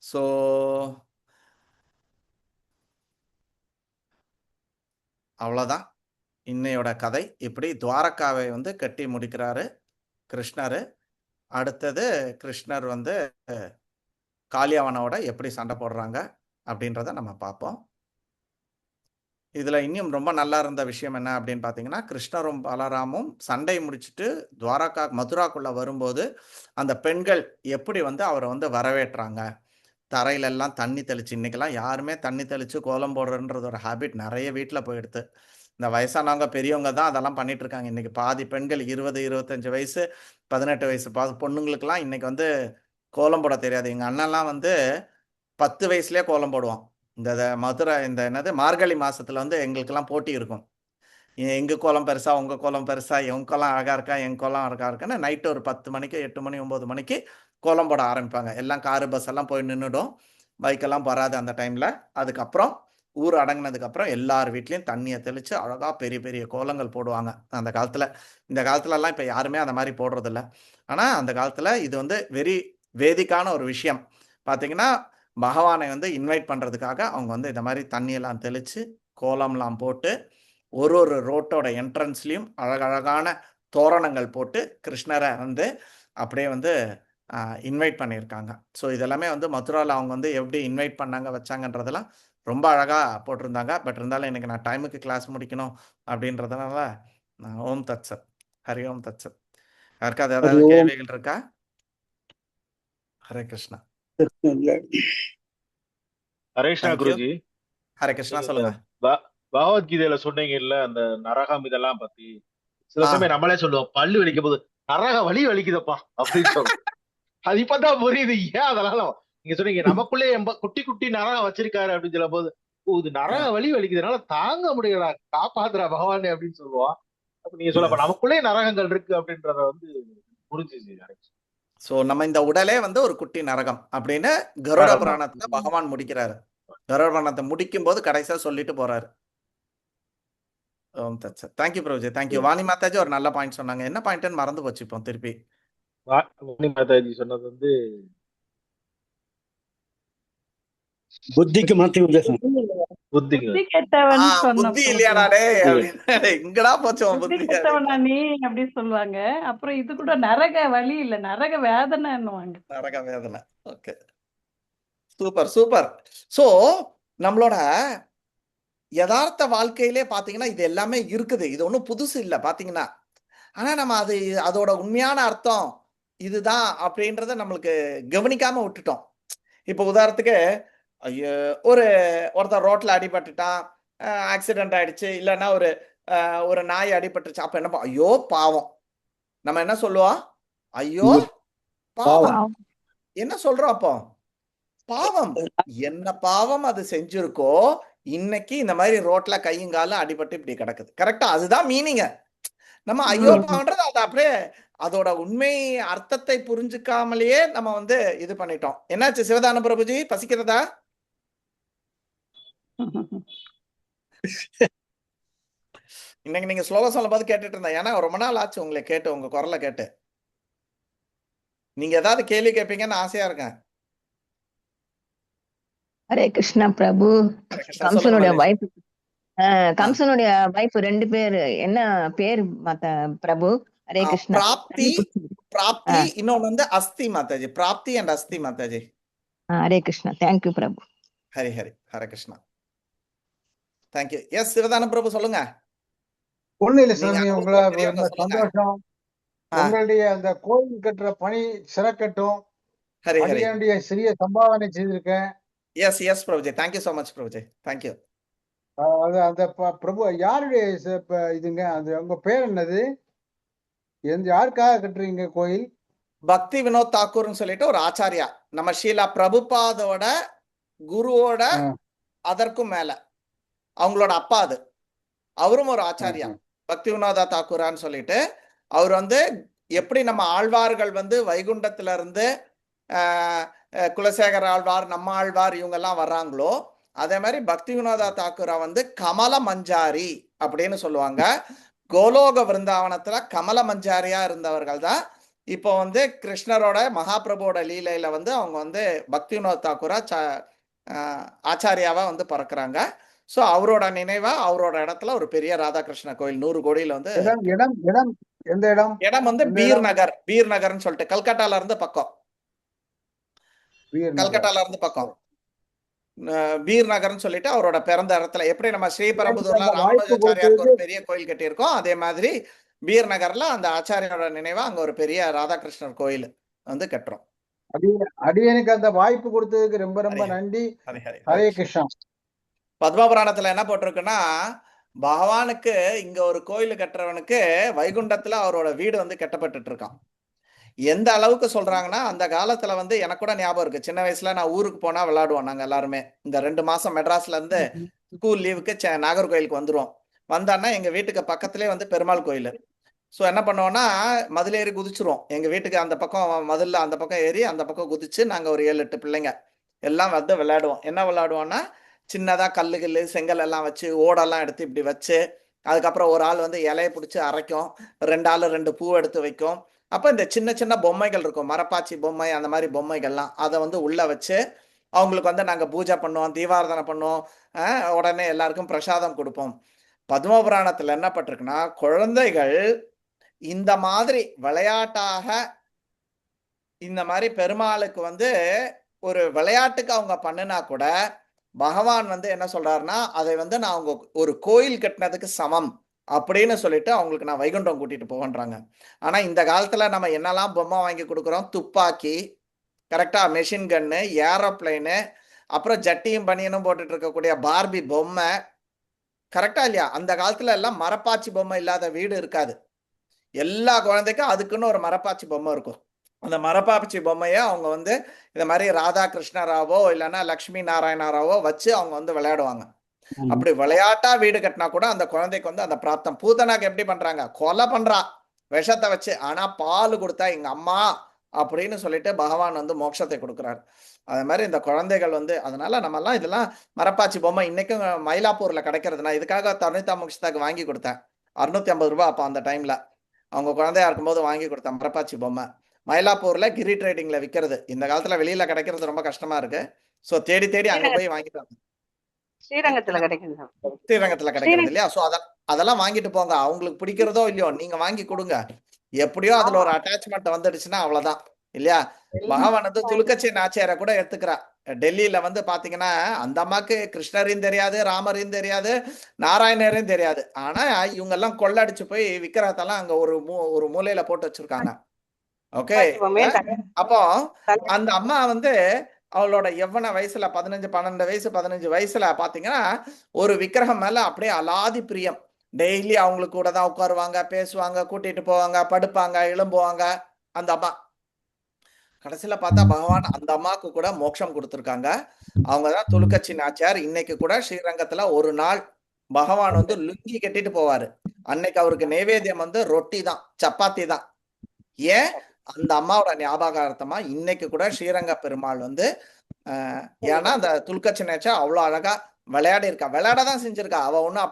ஸோ அவ்வளோதான் இன்னையோட கதை. இப்படி துவாரகாவை வந்து கட்டி முடிக்கிறாரு கிருஷ்ணர். அடுத்தது கிருஷ்ணர் வந்து காளியவனோட எப்படி சண்டை போடுறாங்க அப்படின்றத நம்ம பார்ப்போம். இதில் இன்னும் ரொம்ப நல்லா இருந்த விஷயம் என்ன அப்படின்னு பார்த்தீங்கன்னா, கிருஷ்ணரும் பலராமும் சண்டை முடிச்சுட்டு துவாரகா மதுராக்குள்ளே வரும்போது அந்த பெண்கள் எப்படி வந்து அவரை வந்து வரவேற்றாங்க. தரையிலெல்லாம் தண்ணி தெளிச்சு, இன்றைக்கெல்லாம் யாருமே தண்ணி தெளித்து கோலம் போடுறன்றது ஒரு ஹேபிட் நிறைய வீட்டில் போயிடுது. இந்த வயசானவங்க பெரியவங்க தான் அதெல்லாம் பண்ணிட்டு இருக்காங்க. இன்றைக்கி பாதி பெண்கள் 20, 25 வயசு 18 வயசு பொண்ணுங்களுக்கெல்லாம் இன்றைக்கி வந்து கோலம் போட தெரியாது. எங்கள் அண்ணன்லாம் வந்து 10 வயசுலேயே கோலம் போடுவான். இந்த மதுரை இந்த என்னது மார்கழி மாதத்தில் வந்து எங்களுக்கெல்லாம் போட்டி இருக்கும். எங்கள் கோலம் பெருசா, உங்கள் கோலம் பெருசா, என் கோலம் அழகாக இருக்கா, என் கோலம் அழகாக இருக்கான்னு நைட்டு ஒரு 10 மணிக்கு 8 மணி 9 மணிக்கு கோலம் போட ஆரம்பிப்பாங்க. எல்லாம் காரு பஸ் எல்லாம் போய் நின்றுடும், பைக்கெல்லாம் வராது அந்த டைமில். அதுக்கப்புறம் ஊர் அடங்கினதுக்கப்புறம் எல்லார் வீட்லேயும் தண்ணியை தெளித்து அழகாக பெரிய பெரிய கோலங்கள் போடுவாங்க அந்த காலத்தில். இந்த காலத்துலலாம் இப்போ யாருமே அந்த மாதிரி போடுறதில்ல. ஆனால் அந்த காலத்தில் இது வந்து வெரி வேதிக்கான ஒரு விஷயம். பார்த்திங்கன்னா பகவானை வந்து இன்வைட் பண்ணுறதுக்காக அவங்க வந்து இந்த மாதிரி தண்ணியெல்லாம் தெளித்து கோலம்லாம் போட்டு ஒரு ஒரு ரோட்டோட என்ட்ரன்ஸ்லேயும் அழகழகான தோரணங்கள் போட்டு கிருஷ்ணரை வந்து அப்படியே வந்து இன்வைட் பண்ணியிருக்காங்க. ஸோ இதெல்லாமே வந்து மதுராவில் அவங்க வந்து எப்படி இன்வைட் பண்ணாங்க வச்சாங்கன்றதெல்லாம் ரொம்ப அழகாக போட்டிருந்தாங்க. பட் இருந்தாலும் எனக்கு நான் டைமுக்கு கிளாஸ் முடிக்கணும் அப்படின்றதுனால ஓம் தத் சத். ஹரி ஓம் தத் சத். யாருக்காவது ஏதாவது கேள்விகள் இருக்கா? ஹரே கிருஷ்ணா. ஹரே கிருஷ்ணா குருஜி. ஹரே கிருஷ்ணா, சொல்லுங்க. பகவத்கீதையில சொன்னீங்கல்ல அந்த நரகம் இதெல்லாம் பத்தி, சில சமயம் நம்மளே சொல்லுவோம் பல்லு வலிக்கும் போது நரக வலி வலிக்குதப்பா அப்படின்னு சொல்லுவோம். அது இப்பதான் புரியுது ஏன் அதெல்லாம் நீங்க சொன்னீங்க. நமக்குள்ளே குட்டி குட்டி நரகம் வச்சிருக்காரு அப்படின்னு சொல்லும் போது, இது நரக வலி வலிக்குதுனால தாங்க முடியல, காப்பாத்துறா பகவானே அப்படின்னு சொல்லுவோம். அப்ப நீங்க சொல்ல நமக்குள்ளே நரகங்கள் இருக்கு அப்படின்றத வந்து புரிஞ்சுச்சு. ஸோ நம்ம இந்த உடலே வந்து ஒரு குட்டி நரகம் அப்படின்னு கருட புராணத்துல பகவான் முடிக்கிறாரு. கருட புராணத்தை முடிக்கும் போது கடைசியா சொல்லிட்டு போறாரு. ஓம் தத் சத். Thank you Prabhuji, thank you. வாணி மாதாஜி ஒரு நல்ல பாயிண்ட் சொன்னாங்க. என்ன பாயிண்ட்னு மறந்து போச்சுப்போம் திருப்பி. வாணி மாதாஜி சொன்னது வந்து புத்திக்கு மாத்தி உத்தேசம். புத்தி கெட்டவன் புத்தி இல்லையாடே இங்கடா போச்சோம். புத்தி கெட்டவனா நீ அப்படி சொல்லுவாங்க. அப்புறம் இது கூட நரக வலி இல்ல, நரக வேதனைன்னுவாங்க. நரக வேதனை. Okay, super super. ஸோ நம்மளோட யதார்த்த வாழ்க்கையிலே பார்த்தீங்கன்னா இது எல்லாமே இருக்குது. இது ஒன்றும் புதுசு இல்லை பார்த்தீங்கன்னா. ஆனால் நம்ம அதோட உண்மையான அர்த்தம் இதுதான் அப்படின்றத நம்மளுக்கு கவனிக்காம விட்டுட்டோம். இப்போ உதாரணத்துக்கு ஒருத்தர் ரோட்ல அடிபட்டுட்டான், ஆக்சிடென்ட் ஆயிடுச்சு, இல்லைன்னா ஒரு நாய் அடிபட்டுருச்சு. அப்ப என்ன ஐயோ பாவம், நம்ம என்ன சொல்லுவோம்? ஐயோ பாவம். என்ன சொல்றோம் அப்போ? பாவம். என்ன பாவம் அது செஞ்சிருக்கோ இன்னைக்கு இந்த மாதிரி ரோட்ல கையுங்காலும் அடிபட்டு இப்படி கிடக்குது. கரெக்டா? அதுதான் மீனிங்க. நம்ம ஐயோ பாவம்ன்றது அது அப்படியே அதோட உண்மை அர்த்தத்தை புரிஞ்சுக்காமலேயே நம்ம வந்து இது பண்ணிட்டோம். என்னாச்சு சிவதான பிரபுஜி, பசிக்கிறதா? இன்னைக்கு நீங்க ஸ்லோகம் சொல்லும் போது கேட்டுட்டு இருந்தேன். ஏன்னா ரொம்ப நாள் ஆச்சு உங்களை கேட்டு, உங்க குரலை கேட்டு. நீங்க ஏதாவது கேள்வி கேட்பீங்கன்னு ஆசையா இருக்கேன். ஹரே கிருஷ்ணா பிரபு. கம்சனுடைய வைஃப் கம்சனுடைய வைஃப் 2 பேர் என்ன பேர் பிரபு? ஹரே கிருஷ்ணா. பிராப்தி இன்னொன்னு வந்து அஸ்தி மாதாஜி. பிராப்தி அண்ட் அஸ்தி மாதாஜி. ஹரே கிருஷ்ணா. தேங்க்யூ பிரபு. ஹரி ஹரி. ஹரே கிருஷ்ணா. தேங்க்யூ. எஸ் சிவதான பிரபு சொல்லுங்க. ஒண்ணு இல்ல சாமி, உங்களை சந்தோஷம். உங்களுடைய அந்த கோயில் கட்டுற பணி சிறக்கட்டும். அடியாண்டிய சிறிய சம்பாவனை செய்திருக்கேன். Yes yes Prabhuji. Thank you so much Prabhuji. Thank you. அது அந்த பிரபு யாருடைய இதுங்க? அது உங்க பேர் என்னது? யாருக்காக கட்டுறீங்க கோயில்? பக்தி வினோத் தாக்கூர்னு சொல்லிட்டு ஒரு ஆச்சாரியா, நம்ம ஷீலா பிரபுபாதோட குருவோட அதற்கும் மேல அவங்களோட அப்பா அது. அவரும் ஒரு ஆச்சாரியா, பக்தி வினோதா தாக்கூரான்னு சொல்லிட்டு. அவர் வந்து எப்படி நம்ம ஆழ்வார்கள் வந்து வைகுண்டத்துல இருந்து குலசேகர ஆழ்வார், நம்ம ஆழ்வார் இவங்க எல்லாம் வர்றாங்களோ, அதே மாதிரி பக்தி வினோதா தாக்கூரா வந்து கமல மஞ்சாரி அப்படின்னு சொல்லுவாங்க. கோலோக விருந்தாவனத்துல கமல மஞ்சாரியா இருந்தவர்கள் தான் இப்போ வந்து கிருஷ்ணரோட மகாபிரபுவோட லீலையில வந்து அவங்க வந்து பக்தி வினோத் தாக்கூரா ஆச்சாரியாவா வந்து பறக்குறாங்க. சோ அவரோட நினைவா அவரோட இடத்துல ஒரு பெரிய ராதாகிருஷ்ண கோயில் 100 கோடியில வந்து எந்த இடம்? இடம் வந்து பீர் நகர்னு சொல்லிட்டு கல்கட்டால இருந்து பக்கம், கல்கட்டால இருந்து பக்கம் பீர் நகர்னு சொல்லிட்டு அவரோட பிறந்த இடத்துல. எப்படி நம்ம ஸ்ரீபெரும்புதூர்ல ராமானுஜாச்சாரியாருக்கு ஒரு பெரிய கோயில் கட்டியிருக்கோம், அதே மாதிரி பீர் நகர்ல அந்த ஆச்சாரியோட நினைவா அங்க ஒரு பெரிய ராதாகிருஷ்ணர் கோயில் வந்து கட்டுறோம். அடியனுக்கு அந்த வாய்ப்பு கொடுத்ததுக்கு ரொம்ப ரொம்ப நன்றி. ஹரே கிருஷ்ணா. பத்மபுராணத்துல என்ன போட்டிருக்குன்னா, பகவானுக்கு இங்க ஒரு கோயில் கட்டுறவனுக்கு வைகுண்டத்துல அவரோட வீடு வந்து கட்டப்பட்டு இருக்கான். எந்த அளவுக்கு சொல்றாங்கன்னா, அந்த காலத்துல வந்து எனக்கு கூட ஞாபகம் இருக்கு, சின்ன வயசுல நான் ஊருக்கு போனா விளையாடுவோம் நாங்க எல்லாருமே. இந்த 2 மாசம் மெட்ராஸ்ல இருந்து ஸ்கூல் லீவுக்கு நாகர்கோயிலுக்கு வந்துருவோம். வந்தான்னா எங்க வீட்டுக்கு பக்கத்திலே வந்து பெருமாள் கோயில். ஸோ என்ன பண்ணுவோம்னா, மதில் ஏறி குதிச்சிருவோம். எங்க வீட்டுக்கு அந்த பக்கம் மதில்ல அந்த பக்கம் ஏறி அந்த பக்கம் குதிச்சு நாங்க ஒரு 7-8 பிள்ளைங்க எல்லாம் வந்து விளையாடுவோம். என்ன விளையாடுவோம்னா, சின்னதா கல்லு செங்கல் எல்லாம் வச்சு ஓடெல்லாம் எடுத்து இப்படி வச்சு, அதுக்கப்புறம் ஒரு ஆள் வந்து இலையை பிடிச்சி அரைக்கும், 2 ஆள் 2 பூ எடுத்து வைக்கும். அப்போ இந்த சின்ன சின்ன பொம்மைகள் இருக்கும், மரப்பாச்சி பொம்மை அந்த மாதிரி பொம்மைகள்லாம், அதை வந்து உள்ள வச்சு அவங்களுக்கு வந்து நாங்கள் பூஜை பண்ணுவோம், தீபாராதனை பண்ணுவோம், உடனே எல்லாருக்கும் பிரசாதம் கொடுப்போம். பத்மபுராணத்துல என்ன பட்டிருக்குன்னா, குழந்தைகள் இந்த மாதிரி விளையாட்டாக இந்த மாதிரி பெருமாளுக்கு வந்து ஒரு விளையாட்டுக்கு அவங்க பண்ணினா கூட பகவான் வந்து என்ன சொல்றாருன்னா, அதை வந்து நான் அவங்க ஒரு கோயில் கட்டினதுக்கு சமம் அப்படின்னு சொல்லிட்டு அவங்களுக்கு நான் வைகுண்டம் கூட்டிட்டு போகன்றாங்க. ஆனா இந்த காலத்துல நம்ம என்னெல்லாம் பொம்மை வாங்கி கொடுக்குறோம், துப்பாக்கி, கரெக்டா, மெஷின் கன்னு, ஏரோப்ளைனு, அப்புறம் ஜட்டியும் பனியனும் போட்டுட்டு இருக்கக்கூடிய பார்பி பொம்மை, கரெக்டா இல்லையா? அந்த காலத்துல எல்லாம் மரப்பாச்சி பொம்மை இல்லாத வீடு இருக்காது. எல்லா குழந்தைக்கும் அதுக்குன்னு ஒரு மரப்பாச்சி பொம்மை இருக்கும். அந்த மரப்பாச்சி பொம்மையை அவங்க வந்து இந்த மாதிரி ராதாகிருஷ்ணராவோ இல்லைன்னா லக்ஷ்மி நாராயணராவோ வச்சு அவங்க வந்து விளையாடுவாங்க. அப்படி விளையாட்டா வீடு கட்டினா கூட அந்த குழந்தைக்கு வந்து அந்த பிராப்தம். பூதனாக்கு எப்படி பண்றாங்க, கொலை பண்றா விஷத்தை வச்சு, ஆனா பால் கொடுத்தா எங்க அம்மா அப்படின்னு சொல்லிட்டு பகவான் வந்து மோட்சத்தை கொடுக்குறாரு. அது மாதிரி இந்த குழந்தைகள் வந்து, அதனால நம்ம எல்லாம் இதெல்லாம் மரப்பாச்சி பொம்மை இன்னைக்கும் மயிலாப்பூர்ல கிடைக்கிறது. நான் இதுக்காக தருணிதா மோக்ஷிதாக்கு வாங்கி கொடுத்தேன், 650 ரூபாய் அப்போ அந்த டைம்ல அவங்க குழந்தையா இருக்கும்போது வாங்கி கொடுத்தேன் மரப்பாச்சி பொம்மை. மயிலாப்பூர்ல கிரி ட்ரேடிங்ல விற்கிறது. இந்த காலத்துல வெளியில கிடைக்கிறது ரொம்ப கஷ்டமா இருக்கு. சோ தேடி தேடி அங்க போய் வாங்கிட்டு வந்தேன். ஸ்ரீரங்கத்துல கிடைக்குது, ஸ்ரீரங்கத்துல கிடைக்கிறது இல்லையா? சோ அதெல்லாம் வாங்கிட்டு போங்க, அவங்களுக்கு பிடிக்கிறதோ இல்லையோ நீங்க வாங்கி கொடுங்க. எப்படியோ அதுல ஒரு அட்டாச்மெண்ட் வந்துடுச்சுன்னா அவ்வளவுதான் இல்லையா? பகவான் வந்து துலுக்கச்சி நாச்சியாரை கூட எடுத்துக்கிறா. டெல்லியில வந்து பாத்தீங்கன்னா அந்த அம்மாக்கு கிருஷ்ணரையும் தெரியாது, ராமரையும் தெரியாது, நாராயணரையும் தெரியாது. ஆனா இவங்க எல்லாம் கொள்ளடிச்சு போய் விக்கிரகத்தெல்லாம் அங்க ஒரு மூலையில போட்டு வச்சிருக்காங்க. ஓகே, அப்போ அந்த அம்மா வந்து அவளோட எவ்வளவு வயசுல 15 வயசுல பாத்தீங்கன்னா ஒரு விக்கிரகம் மேல அப்படியே அலாதி பிரியம். டெய்லி அவங்களுக்கு கூட தான் உட்காருவாங்க, பேசுவாங்க, கூட்டிட்டு போவாங்க, படுப்பாங்க, எழும்புவாங்க அந்த அம்மா. கடைசியில பார்த்தா பகவான் அந்த அம்மாவுக்கு கூட மோட்சம் கொடுத்துருக்காங்க. அவங்கதான் துலுக்கச்சி நாச்சியார். இன்னைக்கு கூட ஸ்ரீரங்கத்துல ஒரு நாள் பகவான் வந்து லுங்கி கட்டிட்டு போவாரு. அன்னைக்கு அவருக்கு நைவேத்தியம் வந்து ரொட்டி தான், சப்பாத்தி தான். ஏன்? அந்த அம்மாவோட ஞாபகார்த்தமா இன்னைக்கு கூட ஸ்ரீரங்க பெருமாள் வந்து ஏன்னா அந்த துலுக்கச்சி நாச்சியார் அவ்வளவு அழகா விளையாடி இருக்கா, விளையாடதான் செஞ்சிருக்கா. அவ ஒண்ணும்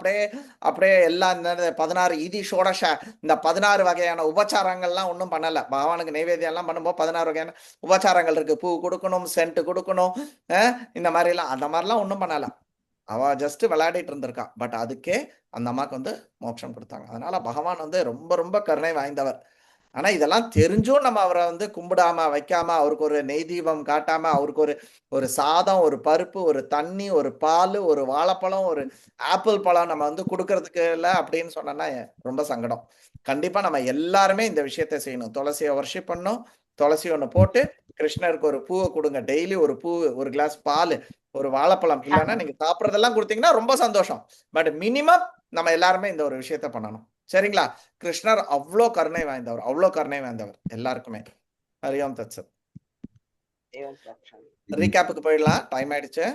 அப்படியே எல்லாம் இந்த 16 இதி ஷோடஷ இந்த 16 வகையான உபச்சாரங்கள்லாம் ஒன்றும் பண்ணல. பகவானுக்கு நைவேத்தியம் எல்லாம் பண்ணும்போது 16 வகையான உபச்சாரங்கள் இருக்கு. பூ கொடுக்கணும், சென்ட் கொடுக்கணும், இந்த மாதிரி எல்லாம் அந்த மாதிரிலாம் ஒன்றும் பண்ணல. அவ ஜஸ்ட் விளையாடிட்டு இருந்திருக்கா. பட் அதுக்கே அந்த அம்மாவுக்கு வந்து மோட்சம் கொடுத்தாங்க. அதனால பகவான் வந்து ரொம்ப ரொம்ப கருணை வாய்ந்தவர். ஆனா இதெல்லாம் தெரிஞ்சும் நம்ம அவரை வந்து கும்பிடாம வைக்காம, அவருக்கு ஒரு நெய் தீபம் காட்டாம, அவருக்கு ஒரு சாதம், ஒரு பருப்பு, ஒரு தண்ணி, ஒரு பால், ஒரு வாழைப்பழம், ஒரு ஆப்பிள் பழம் நம்ம வந்து கொடுக்கறதுக்கு இல்லை அப்படின்னு சொன்னோம்னா ரொம்ப சங்கடம். கண்டிப்பா நம்ம எல்லாருமே இந்த விஷயத்த செய்யணும். துளசியை வர்ஷிப் பண்ணணும். துளசி ஒண்ணு போட்டு கிருஷ்ணருக்கு ஒரு பூவை கொடுங்க. டெய்லி ஒரு பூ, ஒரு கிளாஸ் பால், ஒரு வாழைப்பழம். இல்லைன்னா நீங்க சாப்பிட்றதெல்லாம் கொடுத்தீங்கன்னா ரொம்ப சந்தோஷம். பட் மினிமம் நம்ம எல்லாருமே இந்த ஒரு விஷயத்த பண்ணணும். சரிங்களா? கிருஷ்ணர் அவ்வளோ கருணை வாய்ந்தவர், அவ்வளோ கருணை வாய்ந்தவர் எல்லாருக்குமே. ஹரி ஓம் தத்சத். ரீகேப்புக்கு போயிடலாம், டைம் ஆயிடுச்சு.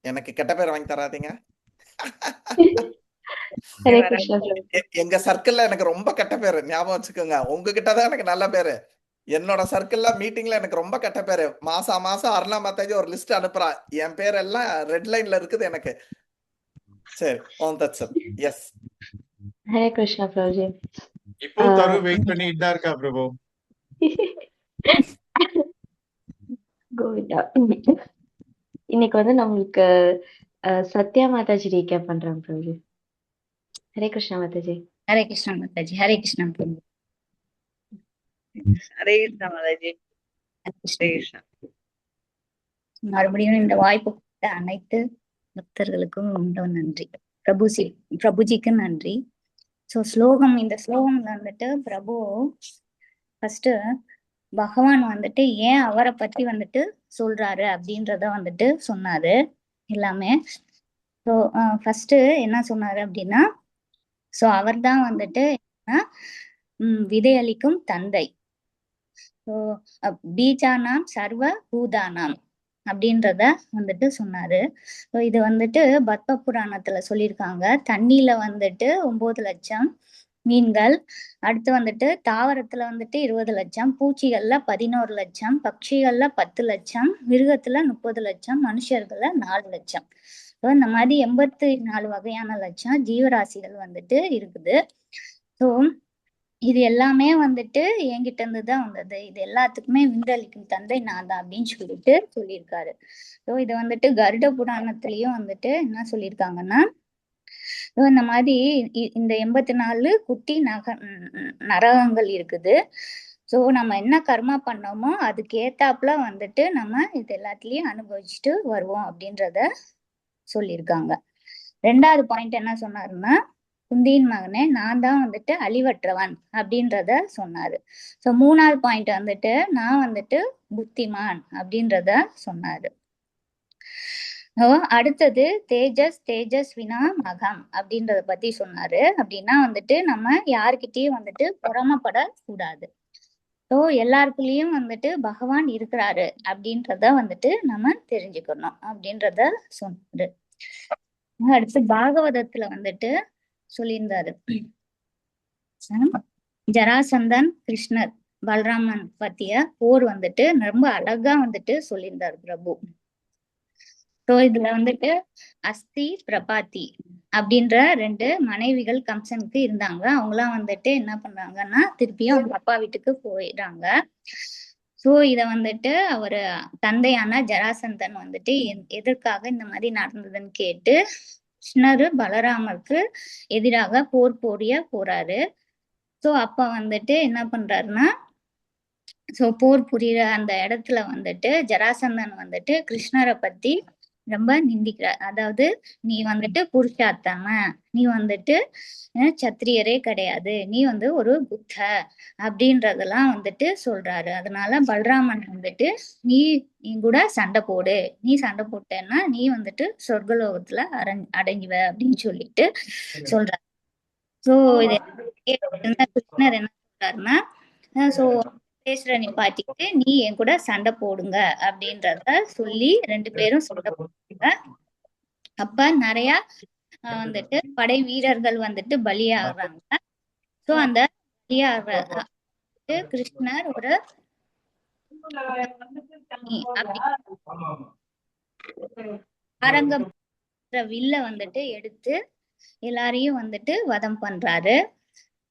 எனக்கு கெட்ட பேர் வாங்கி தராதீங்க. ஹரே கிருஷ்ணா பிரபு. எங்க சர்க்கிள்ல எனக்கு ரொம்ப கெட்ட பேரு, ஞாபகம் வச்சுக்கோங்க. உங்ககிட்டதான் எனக்கு நல்ல பேரு. என்னோட சர்க்கிள்ல மீட்டிங்ல எனக்கு ரொம்ப கெட்ட பேரு. மாசம் அருணா மாதாஜி ஒரு லிஸ்ட் அனுப்புறா, என் பேர் எல்லாம் ரெட் லைன்ல இருக்குது எனக்கு. சரி, ஓம் தத்சத். எஸ், ஹரே கிருஷ்ணா பிரபுஜி. இப்போ தரு வெயிட் பண்ணிட்டு தான் இருக்கா பிரபு. கோவிந்தா. இன்னைக்கு வந்து நம்மளுக்கு சத்யா மாதாஜி ரீகேப் பண்றாங்க பிரபுஜி. ஹரே கிருஷ்ணா மாதாஜி. ஹரே கிருஷ்ணா மாதாஜி. ஹரே கிருஷ்ணா பிரபு. ஹரே கிருஷ்ணா மாதாஜி. ஹரே கிருஷ்ணா. மறுபடியும் இந்த வாய்ப்பு கொடுத்த அனைத்து பக்தர்களுக்கும் ரொம்ப நன்றி. பிரபுஜிக்கு நன்றி. ஸோ ஸ்லோகம், இந்த ஸ்லோகம்ல வந்துட்டு பிரபு ஃபர்ஸ்ட் பகவான் வந்துட்டு ஏன் அவரை பத்தி வந்துட்டு சொல்றாரு அப்படின்றத வந்துட்டு சொன்னாரு எல்லாமே. ஸோ ஃபர்ஸ்ட் என்ன சொன்னாரு அப்படின்னா, ஸோ அவர் தான் வந்துட்டு விதையளிக்கும் தந்தை. ஸோ பீஜானாம் சர்வ பூதானாம் அப்படின்றத வந்துட்டு சொன்னாரு. ஸோ இது வந்துட்டு பத்ம புராணத்துல சொல்லியிருக்காங்க. தண்ணியில வந்துட்டு 9 லட்சம் மீன்கள், அடுத்து வந்துட்டு தாவரத்துல வந்துட்டு 20 லட்சம், பூச்சிகள்ல 11 லட்சம், பட்சிகள்ல 10 லட்சம், மிருகத்துல 30 லட்சம், மனுஷர்கள்ல 4 லட்சம். ஸோ இந்த மாதிரி 84 வகையான லட்சம் ஜீவராசிகள் வந்துட்டு இருக்குது. ஸோ இது எல்லாமே வந்துட்டு என்கிட்ட இருந்து தான் வந்தது. இது எல்லாத்துக்குமே விந்தளிக்கும் தந்தை நான் தான் அப்படின்னு சொல்லிட்டு சொல்லியிருக்காரு. ஸோ இது வந்துட்டு கருட புராணத்திலயும் வந்துட்டு என்ன சொல்லியிருக்காங்கன்னா, இந்த மாதிரி இந்த 84 குட்டி நரகங்கள் இருக்குது. ஸோ நம்ம என்ன கர்மா பண்ணோமோ அதுக்கு ஏத்தாப்புல வந்துட்டு நம்ம இது எல்லாத்துலயும் அனுபவிச்சுட்டு வருவோம் அப்படின்றத சொல்லியிருக்காங்க. 2வது பாயிண்ட் என்ன சொன்னாருன்னா, குந்தியின் மகனே நான் தான் வந்துட்டு அழிவற்றவன் அப்படின்றத சொன்னாரு. ஸோ 3வது பாயிண்ட் வந்துட்டு நான் வந்துட்டு புத்திமான் அப்படின்றத சொன்னாரு. அடுத்தது தேஜஸ் வினா மகம் அப்படின்றத பத்தி சொன்னாரு. அப்படின்னா வந்துட்டு நம்ம யாருக்கிட்டயும் வந்துட்டு பொறாமப்படக்கூடாது. ஸோ எல்லாருக்குள்ளயும் வந்துட்டு பகவான் இருக்கிறாரு அப்படின்றத வந்துட்டு நம்ம தெரிஞ்சுக்கணும் அப்படின்றத சொன்னாரு. அடுத்து பாகவதத்துல வந்துட்டு சொல்லியிருந்தாரு, ஜராசந்தன் கிருஷ்ணர் பலராமன் பத்திய போர் வந்துட்டு ரொம்ப அழகா வந்துட்டு சொல்லியிருந்தாரு பிரபு. ஸோ இதுல வந்துட்டு அஸ்தி பிரபாத்தி அப்படின்ற 2 மனைவிகள் கம்சனுக்கு இருந்தாங்க. அவங்களாம் வந்துட்டு என்ன பண்றாங்கன்னா திருப்பியும் அவங்க அப்பா வீட்டுக்கு போயிடுறாங்க. ஸோ இத வந்துட்டு அவரு தந்தையான ஜராசந்தன் வந்துட்டு எதற்காக இந்த மாதிரி நடந்ததுன்னு கேட்டு கிருஷ்ணரு பலராமருக்கு எதிராக போரிய போறாரு. ஸோ அப்ப வந்துட்டு என்ன பண்றாருன்னா, ஸோ போர் புரியுற அந்த இடத்துல வந்துட்டு ஜராசந்தன் வந்துட்டு கிருஷ்ணரை பத்தி ரொம்ப நிந்திக்கிறார். அதாவது நீ வந்துட்டு புருஷார்த்தம, நீ வந்துட்டு சத்திரியரே கிடையாது, நீ வந்து ஒரு புத்த அப்படின்றதெல்லாம் வந்துட்டு சொல்றாரு. அதனால பலராமன் வந்துட்டு நீ கூட சண்டை போடு, நீ சண்டை போட்டேன்னா நீ வந்துட்டு சொர்க்கலோகத்துல அடைஞ்சுவ அப்படின்னு சொல்லிட்டு சொல்றாரு. சோ இது கிருஷ்ணர் என்ன சொல்றாருன்னா, சோ பேசுற நிப்பாட்டிட்டு நீ என் கூட சண்டை போடுங்க அப்படின்றத சொல்லி 2 பேரும் சண்டை போடுறாங்க. அப்ப நிறைய வந்துட்டு படை வீரர்கள் வந்துட்டு பலியாகிறாங்க. சோ அந்த பலியாகிற கிருஷ்ணர் ஒரு அரங்கம் வில்ல வந்துட்டு எடுத்து எல்லாரையும் வந்துட்டு வதம் பண்றாரு.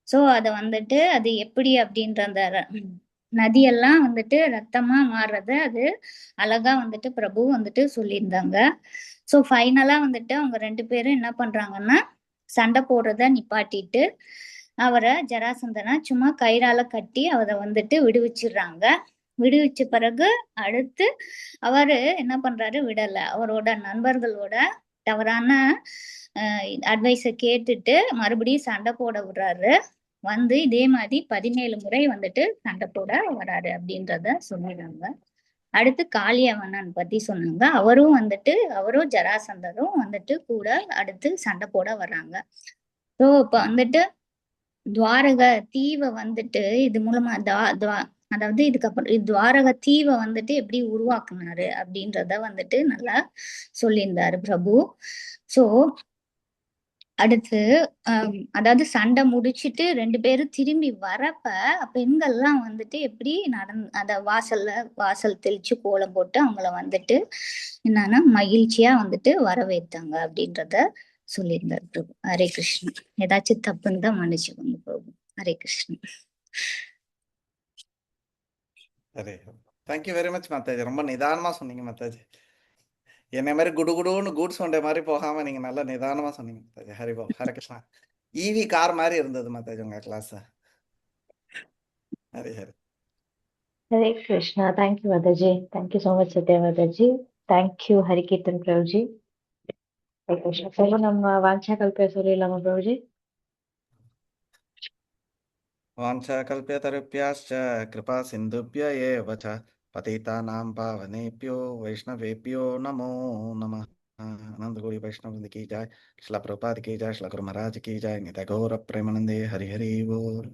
சோ அத வந்துட்டு அது எப்படி அப்படின்ற அந்த நதியெல்லாம் வந்துட்டு ரத்தமா மாறுறத அது அழகா வந்துட்டு பிரபு வந்துட்டு சொல்லியிருந்தாங்க. சோ ஃபைனலா வந்துட்டு அவங்க 2 பேரும் என்ன பண்றாங்கன்னா சண்டை போடுறத நிப்பாட்டிட்டு அவரை ஜராசந்தனா சும்மா கயிறால கட்டி அவரை வந்துட்டு விடுவிச்சிடுறாங்க. விடுவிச்ச பிறகு அடுத்து அவரு என்ன பண்றாரு, விடல, அவரோட நண்பர்களோட தவறான அட்வைஸை கேட்டுட்டு மறுபடியும் சண்டை போட விடுறாரு. வந்து இதே மாதிரி 17 முறை வந்துட்டு சண்டை போட வராரு அப்படின்றத சொல்லிடுறாங்க. அடுத்து காளியவனன் பத்தி சொன்னாங்க. அவரும் ஜராசந்தரும் வந்துட்டு கூட அடுத்து சண்டை போட வர்றாங்க. ஸோ இப்ப வந்துட்டு துவாரக தீவை வந்துட்டு இது மூலமா அதாவது இதுக்கப்புறம் துவாரக தீவை வந்துட்டு எப்படி உருவாக்குனாரு அப்படின்றத வந்துட்டு நல்லா சொல்லியிருந்தாரு பிரபு. சோ அடுத்து அதாவது சண்டை முடிச்சிட்டு 2 பேரும் திரும்பி வரப்ப பெண்கள்லாம் வந்துட்டு எப்படி அத வாசல் தெளிச்சு கோலம் போட்டு அவங்கள வந்துட்டு என்னன்னா மகிழ்ச்சியா வந்துட்டு வரவேற்றாங்க அப்படின்றத சொல்லியிருந்தார் பிரபு. ஹரே கிருஷ்ணன். ஏதாச்சும் தப்புன்னு தான் மன்னிச்சுக்கோங்க பிரபு. ஹரே கிருஷ்ணன். சரி, தேங்க்யூ வெரி மச் மாதாஜி. ரொம்ப நிதானமா சொன்னீங்க மாதாஜி. என்னை மாதிரி குடுகுடுன்னு கூட்ஸ் வண்டே மாதிரி போகாம நீங்க நல்லா நிதானமா சொன்னீங்க மாதாஜி. ஹரிபோ ஹரே கிருஷ்ணா. ஈவி கார் மாதிரி இருந்தது மாதாஜி உங்க class. Hari Hari. Hare Krishna. Thank you, Mataji. Thank you so much, Satya Mataji. Thank you, Harikirtan Prabhuji. Hare Krishna. So, நம்ம வாஞ்சா கல்ப சொல்லிடலாமா பிரபுஜி? वाञ्छाकल्प्यतरुभ्यश्च कृपा सिन्धुभ्य एव च पतितानां पावनेभ्यो वैष्णवेभ्यो नमो नमः। आनंद गौरी वैष्णव वृंद की जय, श्रील प्रभुपाद की जय, श्रील गुरु महाराज की जय, निताई गौर प्रेमानंदे हरि हरि बोल।